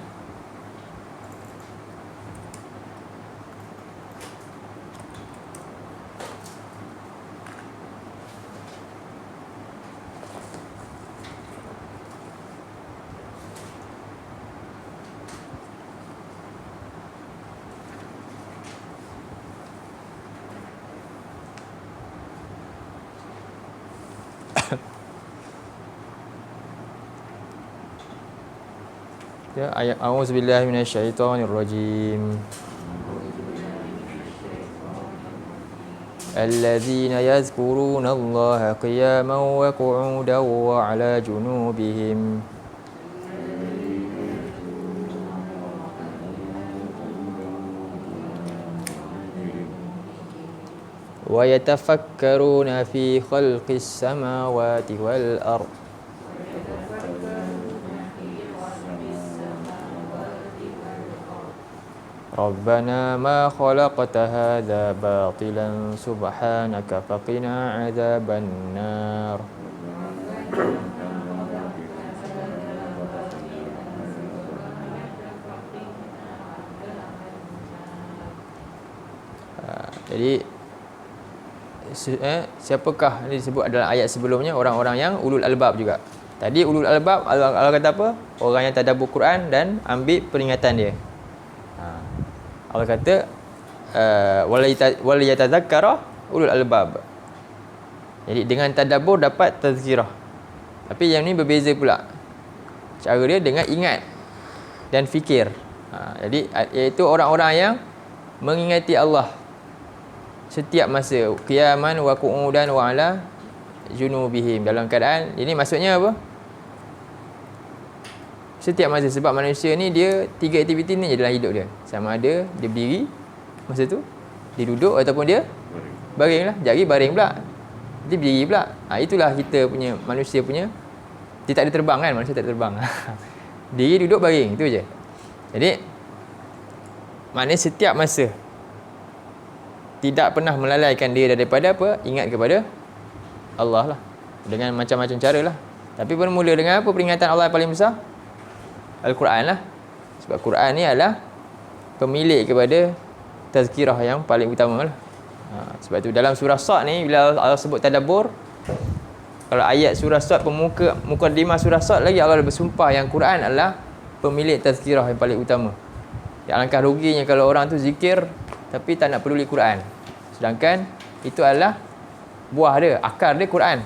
ayat auzubillahi minasyaitonirrajim. Alladzina yazkuruna Allaha qiyaman wa qu'udan wa 'ala junubihim wa yatafakkaruna fi khalqis samawati wal ardh Rabbana ma khalaqta hadza batilan subhanaka faqina adzaban nar. Jadi siapakah ini disebut adalah ayat sebelumnya, orang-orang yang ulul albab juga. Tadi ulul albab Allah kata apa? Orang yang tadabbur Quran dan ambil peringatan dia. Allah kata wal yatadzakkara ulul albab. Jadi dengan tadabbur dapat tazkirah. Tapi yang ni berbeza pula. Cara dia dengan ingat dan fikir. Jadi iaitu orang-orang yang mengingati Allah setiap masa, qiyaman wa qu'udan wa 'ala junubihim, dalam keadaan ini maksudnya apa? Setiap masa, sebab manusia ni dia tiga aktiviti ni je dalam hidup dia. Sama ada dia berdiri masa tu, dia duduk ataupun dia baring lah. Jari baring pula, dia berdiri pula. Itulah kita punya, manusia punya. Dia tak ada terbang kan, manusia tak ada terbang. Diri, duduk, baring, itu je. Jadi maknanya setiap masa tidak pernah melalaikan dia daripada apa? Ingat kepada Allah lah, dengan macam-macam cara lah. Tapi bermula dengan apa? Peringatan Allah yang paling besar, Al-Quran lah. Sebab Quran ni adalah pemilik kepada tazkirah yang paling utama lah. Sebab tu dalam surah Sad ni bila Allah sebut tadabbur, kalau ayat surah Sad mukadimah surah Sad lagi Allah bersumpah yang Quran adalah pemilik tazkirah yang paling utama. Alangkah ruginya kalau orang tu zikir tapi tak nak peduli Quran. Sedangkan itu adalah buah dia, akar dia Quran.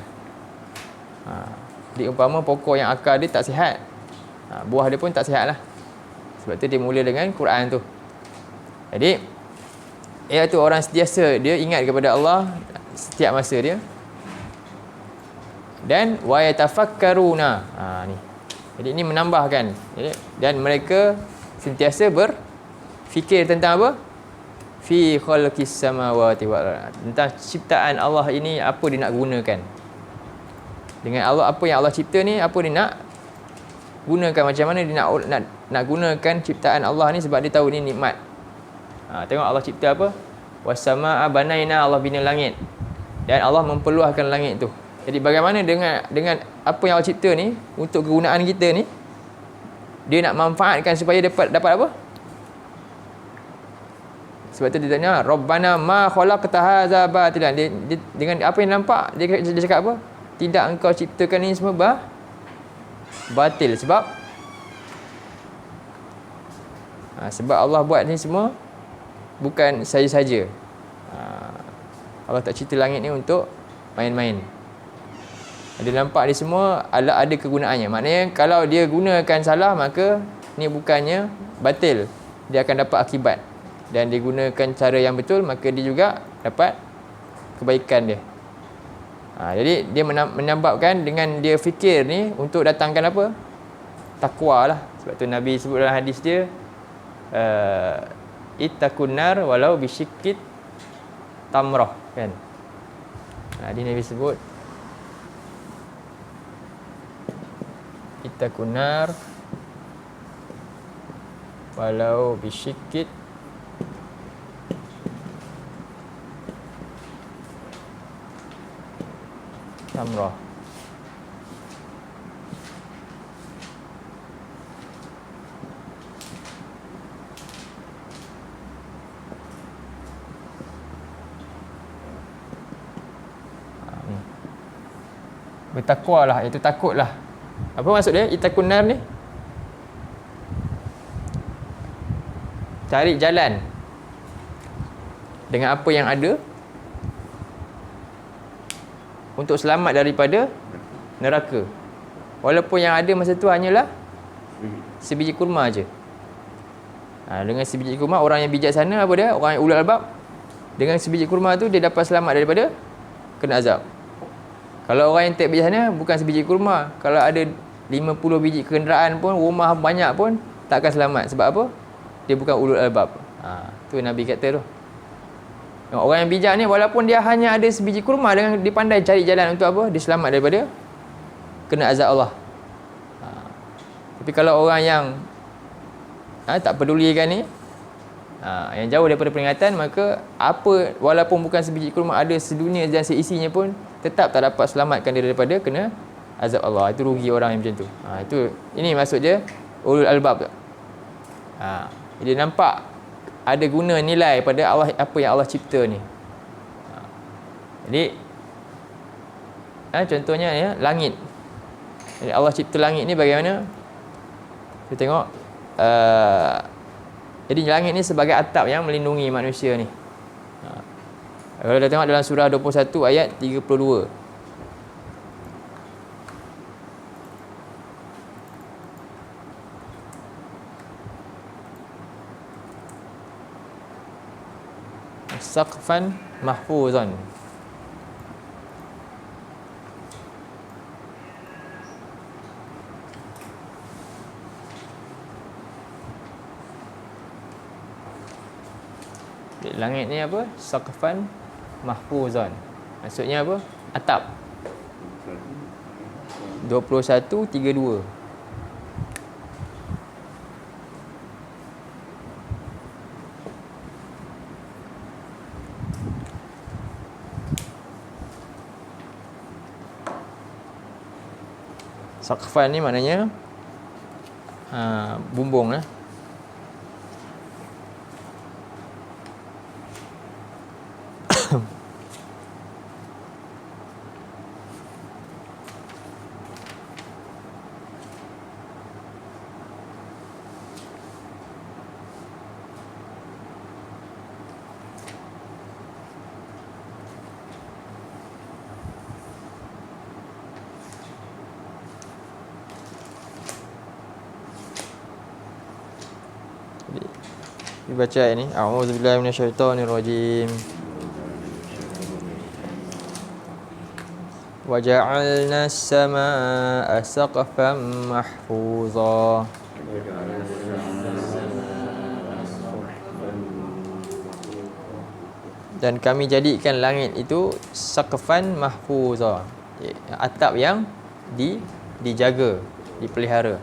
Jadi umpama pokok yang akar dia tak sihat, buah dia pun tak sihat lah. Sebab tu dia mula dengan Quran tu. Jadi iaitu orang sentiasa dia ingat kepada Allah setiap masa dia. Dan wa yatafakkaruna. Ni. Jadi ini menambahkan. Dan mereka sentiasa berfikir tentang apa? Fi khalqis samawati wal ardh. Tentang ciptaan Allah ini, apa dia nak gunakan. Dengan Allah, apa yang Allah cipta ni, apa dia nak gunakan, macam mana dia nak gunakan ciptaan Allah ni, sebab dia tahu ni nikmat. Tengok Allah cipta apa? Wassamaa banaina, Allah bina langit. Dan Allah memperluaskan langit tu. Jadi bagaimana dengan apa yang Allah cipta ni untuk kegunaan kita ni, dia nak manfaatkan supaya dapat apa? Sebab tu dia tanya, Rabbana ma khalaqta hadza batilan. Dia dengan apa yang nampak, dia cakap apa? Tidak engkau ciptakan ini semua batil. Sebab Allah buat ni semua bukan saja-saja. Allah tak cipta langit ni untuk main-main. Dia nampak ni semua ada kegunaannya. Maknanya kalau dia gunakan salah, maka ni bukannya batil, dia akan dapat akibat. Dan dia gunakan cara yang betul, maka dia juga dapat kebaikan dia. Jadi dia menambahkan dengan dia fikir ni untuk datangkan apa? Takwa lah. Sebab tu Nabi sebut dalam hadis dia, ittaqun nar walau bisyikit tamrah, kan? Dia Nabi sebut ittaqun nar walau bisyikit tamrah. Bertakwalah, iaitu takutlah. Apa maksud dia? Ittaqun nar ni cari jalan dengan apa yang ada untuk selamat daripada neraka. Walaupun yang ada masa tu hanyalah sebiji kurma je. Dengan sebiji kurma, orang yang bijaksana apa dia? Orang yang ulul albab. Dengan sebiji kurma tu dia dapat selamat daripada kena azab. Kalau orang yang tak bijaksana, bukan sebiji kurma, kalau ada 50 biji kenderaan pun, rumah banyak pun, tak akan selamat. Sebab apa? Dia bukan ulul albab. Tu Nabi kata tu. Orang yang bijak ni, walaupun dia hanya ada sebiji kurma, dengan dia pandai cari jalan untuk apa? Dia selamat daripada kena azab Allah. Tapi kalau orang yang tak pedulikan ni, yang jauh daripada peringatan, maka apa, walaupun bukan sebiji kurma, ada sedunia dan seisinya pun, tetap tak dapat selamatkan dia daripada kena azab Allah. Itu rugi orang yang macam tu. Ini maksud dia ulul albab tu. Dia nampak ada guna nilai pada Allah, apa yang Allah cipta ni. Jadi contohnya ya, langit. Jadi Allah cipta langit ni bagaimana? Kita tengok jadi langit ni sebagai atap yang melindungi manusia ni. Kalau kita tengok dalam surah 21 ayat 32. Saqfan mahfuzan. Langit ni apa? Saqfan mahfuzan. Maksudnya apa? Atap. 21:32. Saqfan ni maknanya bumbung lah. Dibaca ayat ni. A'udzubillahi minasyaitonirrajim. Wa ja'alna as-samaa'a saqfan mahfuza. Dan kami jadikan langit itu saqfan mahfuza, atap yang dijaga, dipelihara.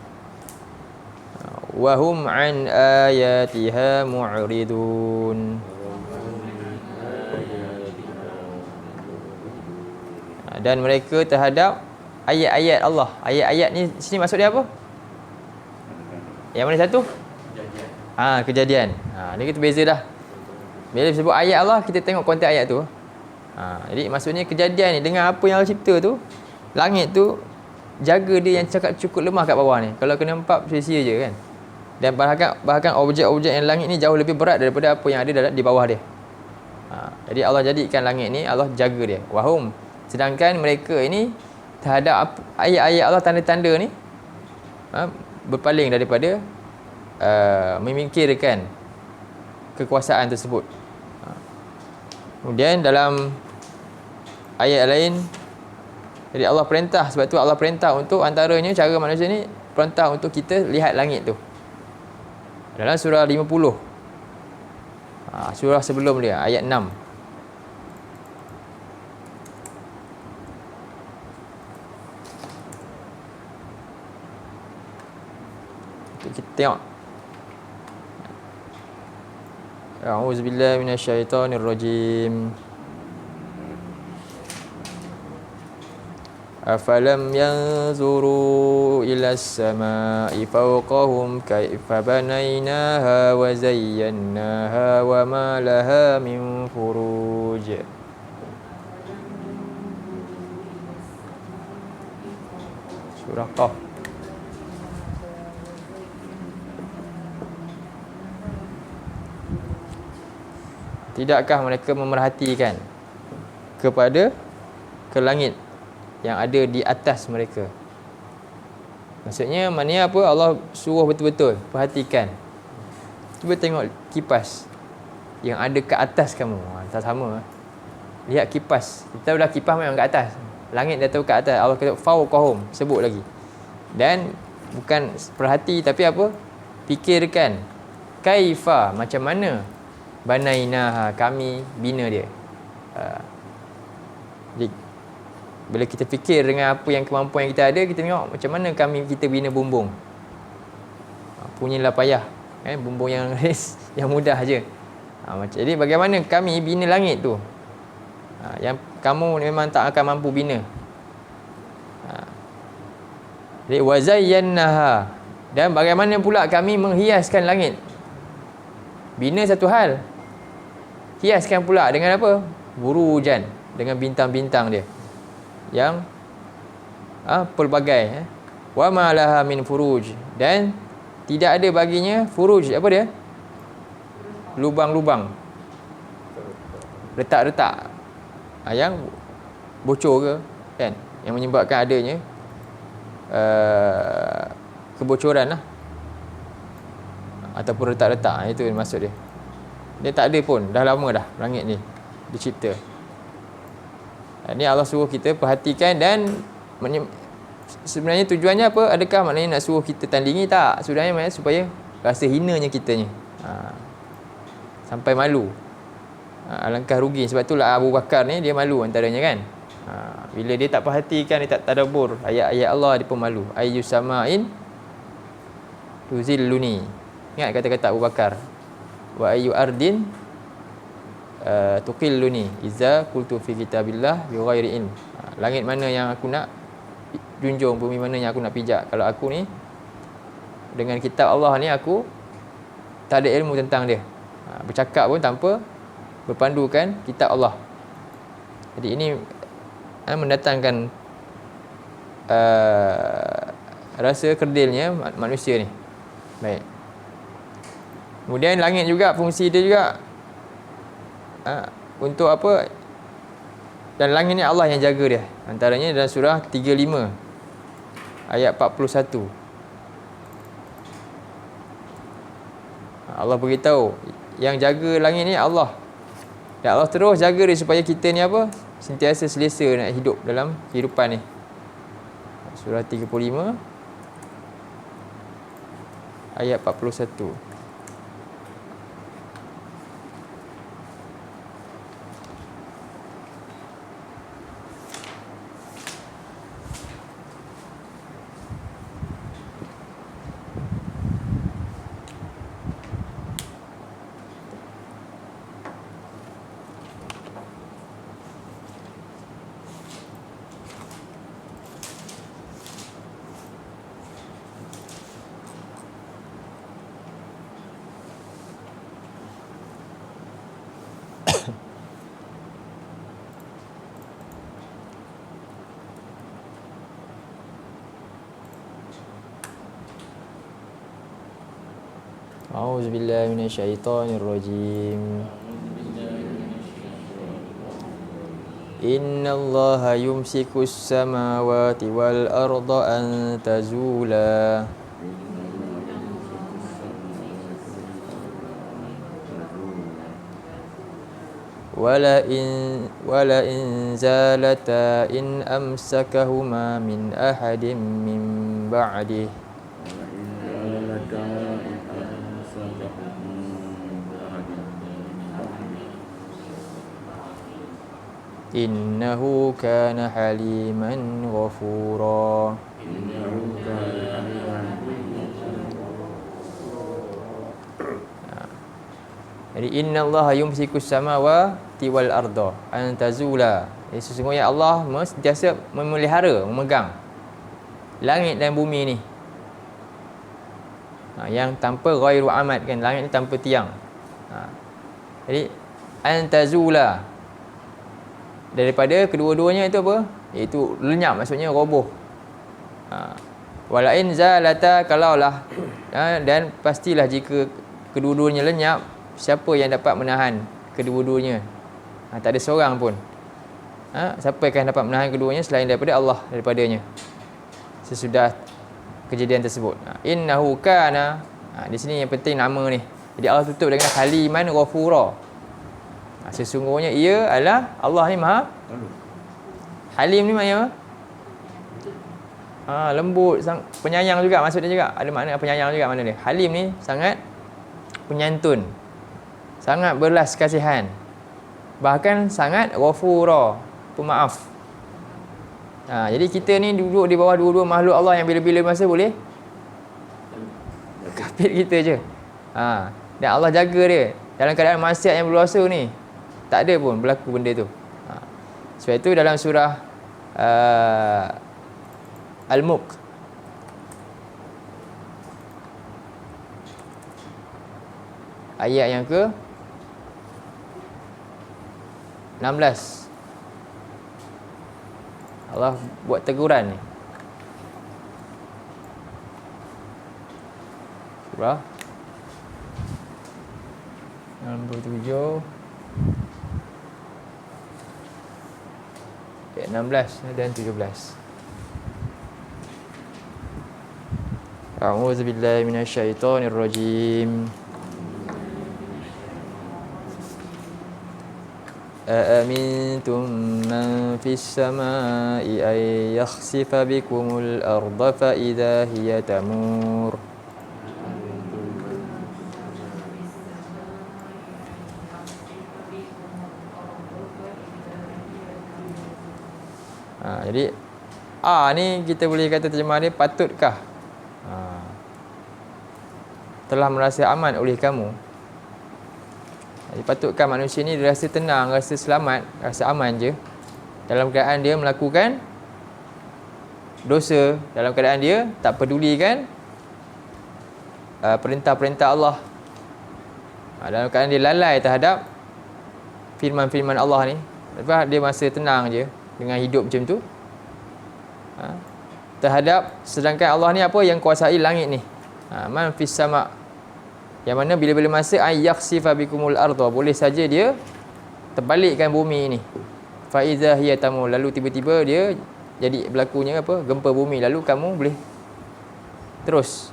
Wa hum an ayatiha mu'ridun. Dan mereka terhadap ayat-ayat Allah. Ayat-ayat ni sini maksud dia apa? Yang mana satu? Kejadian. Kejadian. Ni kita beza dah. Bila disebut ayat Allah, kita tengok konteks ayat tu. Jadi maksudnya kejadian ni dengan apa yang Allah cipta tu, langit tu jaga dia yang cakap cukup lemah kat bawah ni. Kalau kena empat, sia-sia je kan. Dan bahkan objek-objek yang langit ni jauh lebih berat daripada apa yang ada di bawah dia. Jadi Allah jadikan langit ni, Allah jaga dia. Wahum. Sedangkan mereka ini terhadap ayat-ayat Allah, tanda-tanda ni, berpaling daripada memikirkan kekuasaan tersebut. Kemudian dalam ayat lain, jadi Allah perintah, sebab tu Allah perintah untuk antaranya cara manusia ni, perintah untuk kita lihat langit tu. Dalam surah 50. Surah sebelum dia, ayat 6. Kita tengok. A'udzubillahi minasyaitonirrajim. Afalam yanzuru ila as-sama'i fawqahum kaifa banaynaha wa zayyannaha wa ma laha min furuj. Surah Qaf. Tidakkah mereka memerhatikan ke langit yang ada di atas mereka? Maksudnya maknanya apa? Allah suruh betul-betul perhatikan. Cuba tengok kipas yang ada ke atas kamu. Tak sama. Lihat kipas. Kita dah kipas memang ke atas. Langit dah tahu ke atas. Allah kata fawqahum, sebut lagi. Dan bukan perhati tapi apa? Fikirkan. Kaifa, macam mana? Banainaha, kami bina dia. Jadi bila kita fikir dengan apa yang kemampuan yang kita ada, kita tengok macam mana kita bina bumbung. Punyalah payah, bumbung yang yang mudah je. Jadi bagaimana kami bina langit tu, yang kamu memang tak akan mampu bina. Jadi wazayyannaha, dan bagaimana pula kami menghiaskan langit. Bina satu hal, hiaskan pula dengan apa? Burujan, dengan bintang-bintang dia yang pelbagai. Wa ma laha min furuj, dan tidak ada baginya furuj. Apa dia? Lubang-lubang, retak-retak yang bocor ke, kan, yang menyebabkan adanya kebocoran lah, ataupun retak-retak. Itu maksud dia. Dia tak ada pun, dah lama dah langit ni dicipta. Ini Allah suruh kita perhatikan. Dan sebenarnya tujuannya apa? Adakah maknanya nak suruh kita tandingi? Tak. Sebenarnya maknanya supaya rasa hinanya kita ni, sampai malu. Alangkah rugi. Sebab itulah Abu Bakar ni dia malu antaranya kan. Bila dia tak perhatikan, dia tak tadabbur ayat-ayat Allah, dia pun malu. Ayyu sama'in tuzilluni. Ingat kata-kata Abu Bakar. Wa ayyu ardin tuqilluni iza qultu fi kitabillah bi ghairi ilm. Langit mana yang aku nak junjung, bumi mana yang aku nak pijak, kalau aku ni dengan kitab Allah ni aku tak ada ilmu tentang dia. Bercakap pun tanpa berpandukan kitab Allah. Jadi ini mendatangkan rasa kerdilnya manusia ni. Baik. Kemudian langit juga, fungsi dia juga untuk apa? Dan langit ni Allah yang jaga dia. Antaranya dalam surah 35 ayat 41. Allah beritahu yang jaga langit ni Allah. Dan Allah terus jaga dia supaya kita ni apa? Sentiasa selesa nak hidup dalam kehidupan ni. Surah 35 ayat 41. A'udzubillahi minasyaitonirrajim. Innallaha yumsikus samawati wal arda an tazula. Wala in zalata in amsakahuma min ahadin min ba'dih. Innahu kana haliman ghafura. Jadi innallaha yumsikus samawati wal arda an tazula. Jadi sesungguhnya Allah sentiasa memelihara, memegang langit dan bumi ni. Yang tanpa ghairu amad kan, langit ni tanpa tiang. Jadi an tazula, daripada kedua-duanya itu apa? Iaitu lenyap, maksudnya roboh. Wala in zalata, kalaulah dan pastilah jika kedua-duanya lenyap, siapa yang dapat menahan kedua-duanya? Tak ada seorang pun. Siapa yang akan dapat menahan keduanya selain daripada Allah, daripadanya sesudah kejadian tersebut. Innahu kana, di sini yang penting nama ni. Jadi Allah tutup dengan haliman ghafura. Sesungguhnya ia adalah Allah ni maha halim. Ni maknanya lembut, penyayang juga maksudnya juga. Ada makna penyayang juga makna dia. Halim ni sangat penyantun, sangat berbelas kasihan, bahkan sangat ghafura, pemaaf. Jadi kita ni duduk di bawah dua-dua makhluk Allah yang bila-bila masa boleh kapit kita je. Dan Allah jaga dia dalam keadaan maksiat yang berluasa ni. Tak ada pun berlaku benda tu. Sebab itu dalam surah Al-Mulk ayat yang ke 16 Allah buat teguran ni. Surah 67 ayat 16 dan 17. A'udzubillahi minasyaitonirrajim. Aamintum man fis samai ay yakhsifa bikumul arda fa idza hiya tamur. Jadi ni kita boleh kata terjemah dia, patutkah telah merasa aman oleh kamu. Jadi patutkah manusia ni rasa tenang, rasa selamat, rasa aman je dalam keadaan dia melakukan dosa, dalam keadaan dia tak pedulikan perintah-perintah Allah, dalam keadaan dia lalai terhadap firman-firman Allah ni, Lepas dia masa tenang je dengan hidup macam tu. Terhadap sedangkan Allah ni apa yang kuasai langit ni. Man fis sama'. Yang mana bila-bila masa ayakhsifa bikumul ardha, boleh saja dia terbalikkan bumi ni. Fa iza hiya tamur, lalu tiba-tiba dia jadi berlakunya apa? Gempa bumi, lalu kamu boleh terus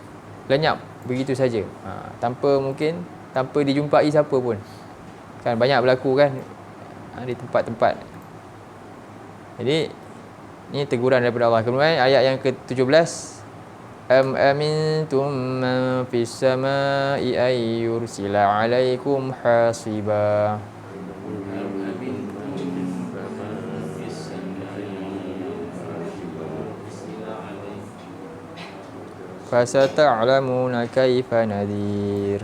lenyap begitu saja. Tanpa dijumpai siapa pun. Kan banyak berlaku kan di tempat-tempat. Jadi ini teguran daripada Allah. Kemudian ayat yang ke-17, am amintum man fis sama'i ay yursila 'alaikum hasiba. Fasata'lamuna kaifa nadhir.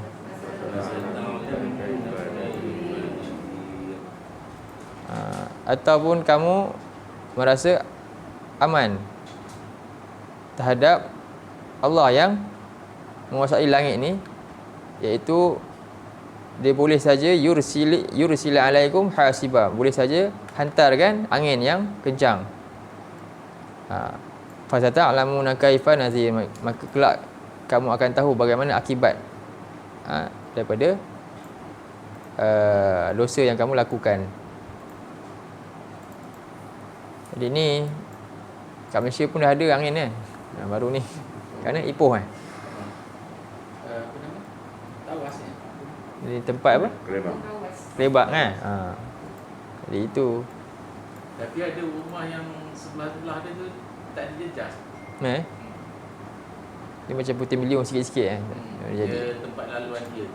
Ataupun kamu merasa aman terhadap Allah yang menguasai langit ni, iaitu dia boleh saja yursila alaikum hasiba, boleh saja hantarkan angin yang kencang. Fasata'lamuna kaifa nadhir, maka kelak kamu akan tahu bagaimana akibat daripada dosa yang kamu lakukan. Jadi ni kat Malaysia pun dah ada angin kan, baru ni kerana Ipoh kan. Apa nama? Tawas ni. Di tempat apa? Kelebak kan. Jadi itu. Tapi ada rumah yang sebelah dia tu tak ada jejas. Dia macam putih milion sikit-sikit kan. Dia tempat laluan dia.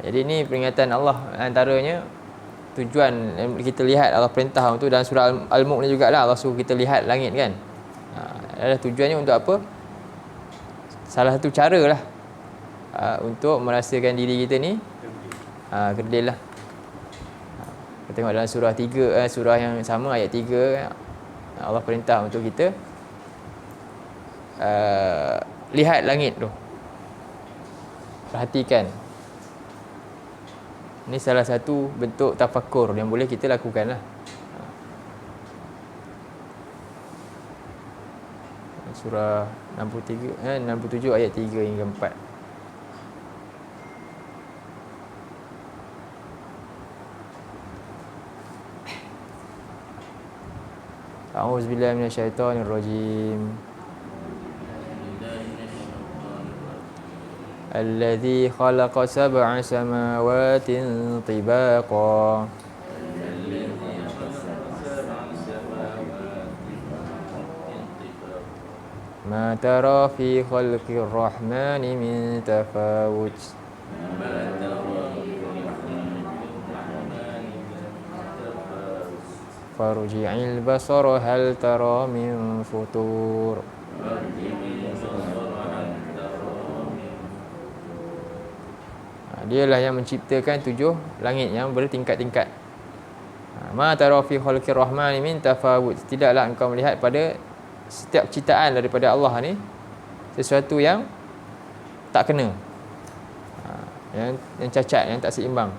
Jadi ni peringatan Allah, antaranya tujuan kita lihat Allah perintah tu dalam surah Al-Mulk ni jugalah, Allah suruh kita lihat langit kan. Adalah tujuannya untuk apa? Salah satu cara lah untuk merasakan diri kita ni kerdil lah. Kita tengok dalam surah 3, surah yang sama ayat 3, Allah perintah untuk kita lihat langit tu, perhatikan. Ini salah satu bentuk tafakur yang boleh kita lakukan lah. Surah 67 ayat 3 hingga 4. A'udzubillahi minasyaitonirrajim. الذي خلق 7 سماوات طباقا ما ترى في خلق الرحمن من تفاوت فارجع البصر هل ترى من فطور. Dialah yang menciptakan 7 langit yang bertingkat-tingkat. Ma tara fi khalqir rahmani min tafawut. Tidaklah engkau melihat pada setiap ciptaan daripada Allah ni sesuatu yang tak kena, yang cacat, yang tak seimbang.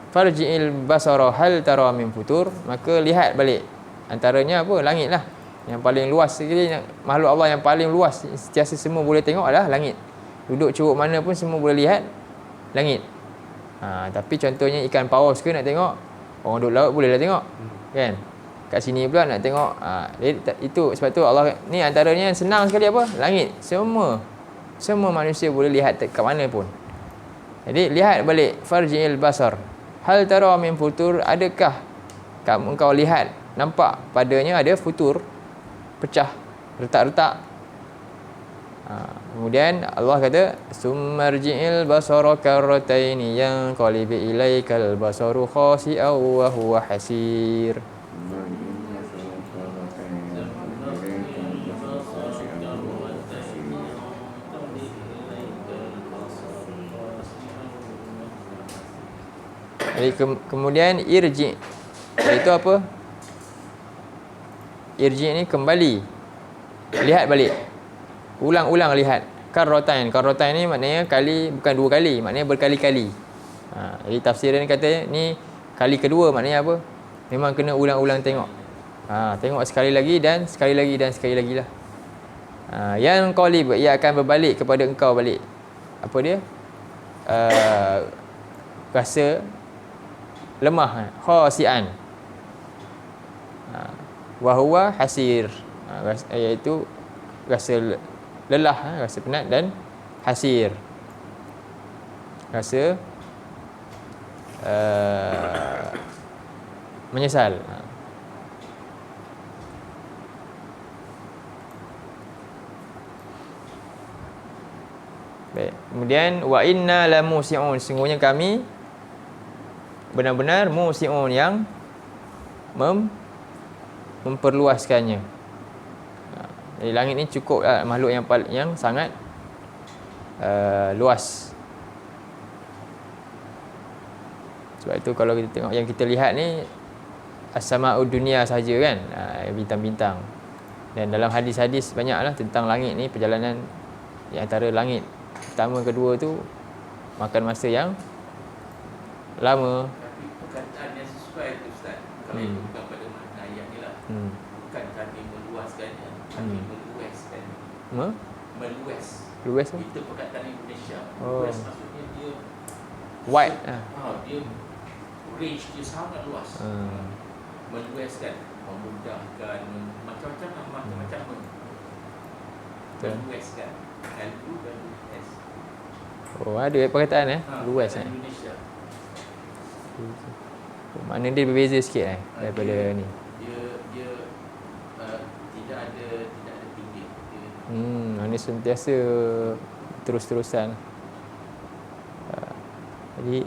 Farji'il basara hal tara min futur. Maka lihat balik, antaranya apa? Langit lah. Yang paling luas sekali, makhluk Allah yang paling luas, sentiasa semua boleh tengok adalah langit. Duduk curug mana pun semua boleh lihat langit. Tapi contohnya ikan paus ke nak tengok, orang duduk laut bolehlah tengok kan. Kat sini pula nak tengok, itu sebab tu Allah ni antaranya senang sekali apa? Langit. Semua manusia boleh lihat kat mana pun. Jadi lihat balik, farji'il basar hal tara min futur. Adakah engkau lihat, nampak padanya ada futur, pecah, retak-retak. Kemudian Allah kata summarji'il basara karrataini yanqalib ilaikal basaru khasi'an wa huwa hasir. Jadi kemudian irji, itu apa? Irji ni kembali, lihat balik, ulang-ulang lihat. Karrotain ni maknanya kali, bukan 2 kali, maknanya berkali-kali. Jadi tafsiran kata ni kali kedua maknanya apa? Memang kena ulang-ulang tengok. Tengok sekali lagi dan sekali lagi dan sekali lagi lah. Yang qalib, ia akan berbalik kepada engkau balik. Apa dia? Rasa lemah, khasian. Wa huwa hasir. Iaitu rasa lelah, rasa penat, dan hasir, rasa menyesal. Baik. Kemudian wa inna la musi'un, sungguhnya kami benar-benar musi'un, yang memperluaskannya. Jadi langit ni cukup makhluk yang sangat luas. Sebab itu kalau kita tengok yang kita lihat ni as-sama'ud dunia saja kan, bintang-bintang. Dan dalam hadis-hadis banyaklah tentang langit ni, perjalanan di antara langit pertama kedua tu makan masa yang lama. Tapi perkataan yang sesuai tu Ustaz, kalau itu bukan pada makna ayat ni lah. Bukan kami meluaskannya, kami meluaskan. Meluas. Luas tu? Itu perkataan Indonesia. Oh. Meluas maksudnya dia Wide. dia range dia sangat luas. Meluaskan, memudahkan, macam-macam meluaskan. L-U-S. Oh, ada perkataan luas Indonesia. Makna dia berbeza sikit daripada ni. Dia tidak ada tinggi. Ini sentiasa terus-terusan. Jadi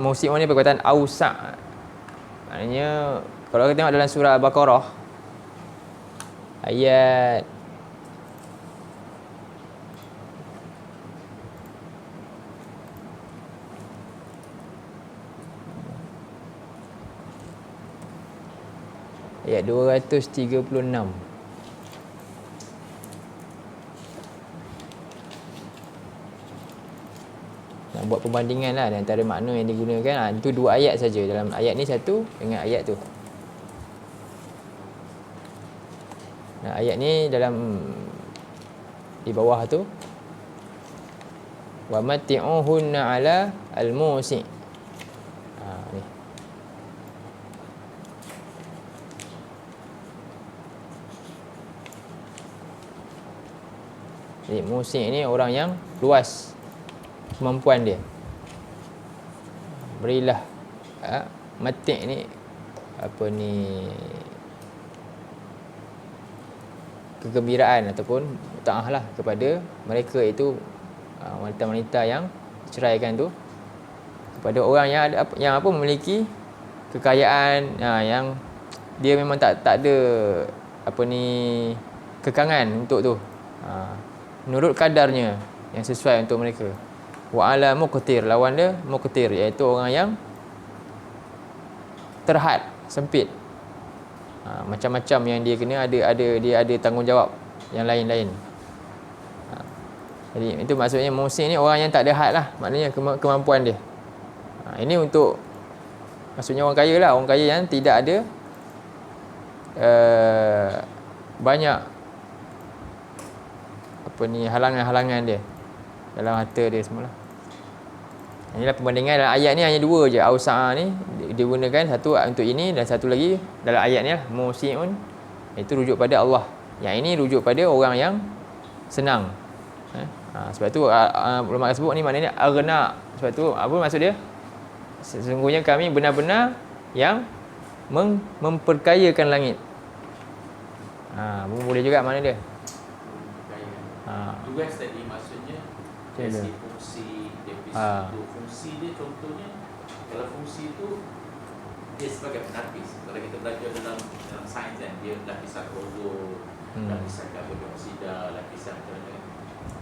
musi'un ni perkataan ausa'. Maknanya kalau kita tengok dalam surah Al-Baqarah ayat ayat 236. Nak buat perbandingan lah antara makna yang digunakan. Itu 2 ayat saja. Dalam ayat ni satu dengan ayat tu. Nah, ayat ni dalam di bawah tu, wa matti'uhunna 'ala al-musi'. Ni. Jadi musi' ni orang yang luas kemampuan dia. Berilah mati' ni apa ni, kegembiraan ataupun mutaah lah kepada mereka, itu wanita-wanita yang diceraikan tu, kepada orang yang memiliki kekayaan, yang dia memang tak ada apa ni kekangan untuk tu, menurut kadarnya yang sesuai untuk mereka. Wa ala muqtir, lawan dia muqtir, iaitu orang yang terhad, sempit. Macam-macam yang dia kena, dia ada tanggungjawab yang lain-lain. Jadi itu maksudnya muhsin ni orang yang tak ada had lah, maknanya kemampuan dia. Ini untuk maksudnya orang kaya lah, orang kaya yang tidak ada banyak apa ni halangan-halangan dia dalam harta dia semua lah. Inilah perbandingan dalam ayat ni, hanya 2 je. Ausa'a ni digunakan satu untuk ini, dan satu lagi dalam ayat ni lah musi'un, itu rujuk pada Allah. Yang ini rujuk pada orang yang senang. Sebab tu ulama sebut ni maknanya aghna. Sebab tu apa maksud dia? Sesungguhnya kami benar-benar yang memperkayakan langit. Boleh juga makna dia. Luas tadi maksudnya dari segi fungsi, fungsi dia contohnya, kalau fungsi itu dia sebagai penapis. Kalau kita belajar dalam sains kan, dia lapisan ozon, lapisan karbon dioksida, lapisan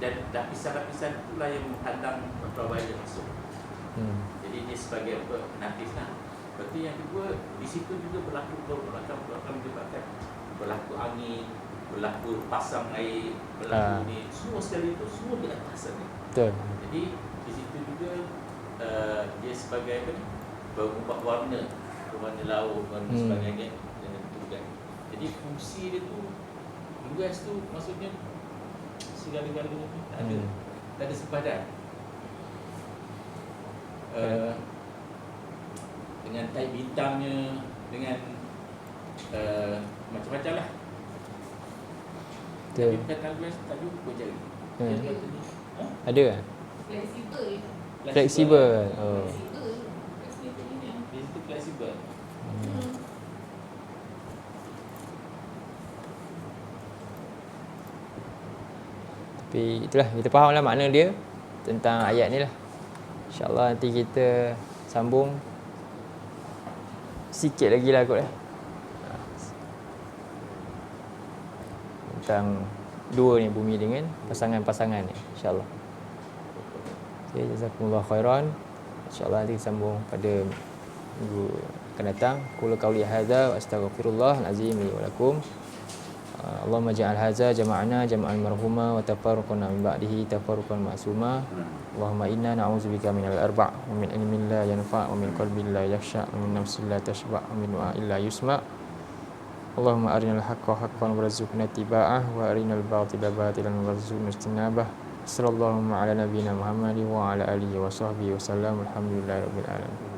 dan lapisan-lapisan itulah yang menghalang ultraviolet masuk. Jadi dia sebagai penapis lah. Berarti yang kedua, di situ juga berlaku menyebabkan berlaku angin, berlaku pasang air, berlaku ni, semua sekali itu semua di atas ni. Betul. Jadi di situ juga dia sebagai apa ni, berubah warna laut, warna sebagainya dan tentukan. Jadi fungsi dia tu luas tu, maksudnya segala-galanya tu tak ada sepadan. Dengan type bintangnya, dengan macam-macam lah. Tapi perkataan luas tak jumpa jari. Ada kan? Fleksibel. Fleksibel. Fleksibel ni dia. Dia itu fleksibel. Tapi itulah, kita faham lah makna dia tentang ayat ni lah. InsyaAllah nanti kita sambung sikit lagi lah kot lah, tentang dua ni, bumi dengan pasangan-pasangan ni, insyaAllah. Okay, jazakumullah khairan. InsyaAllah nanti kita sambung pada minggu akan datang. Qul qawli hadza wa astaghfirullah al-azim li wa lakum. Allahumma ja'al hadza jama'ana jama'an marhuma wa tafarraqna min ba'dihi tafarruqan ma'suma. Allahumma inna na'udzubika minal arba' wa min ilmin la yanfa' wa min qalbin la yakhsha' wa min nafsin la tashba' wa min du'a'in la yusma'. Allahumma arinal haqqa haqqan warzuqna ittiba'ah wa arinal batila batilan warzuqna ijtinabah. Sallallahu ala nabiyyina Muhammadin wa ala alihi wa sahbihi wa sallam. Alhamdulillahirabbil alamin.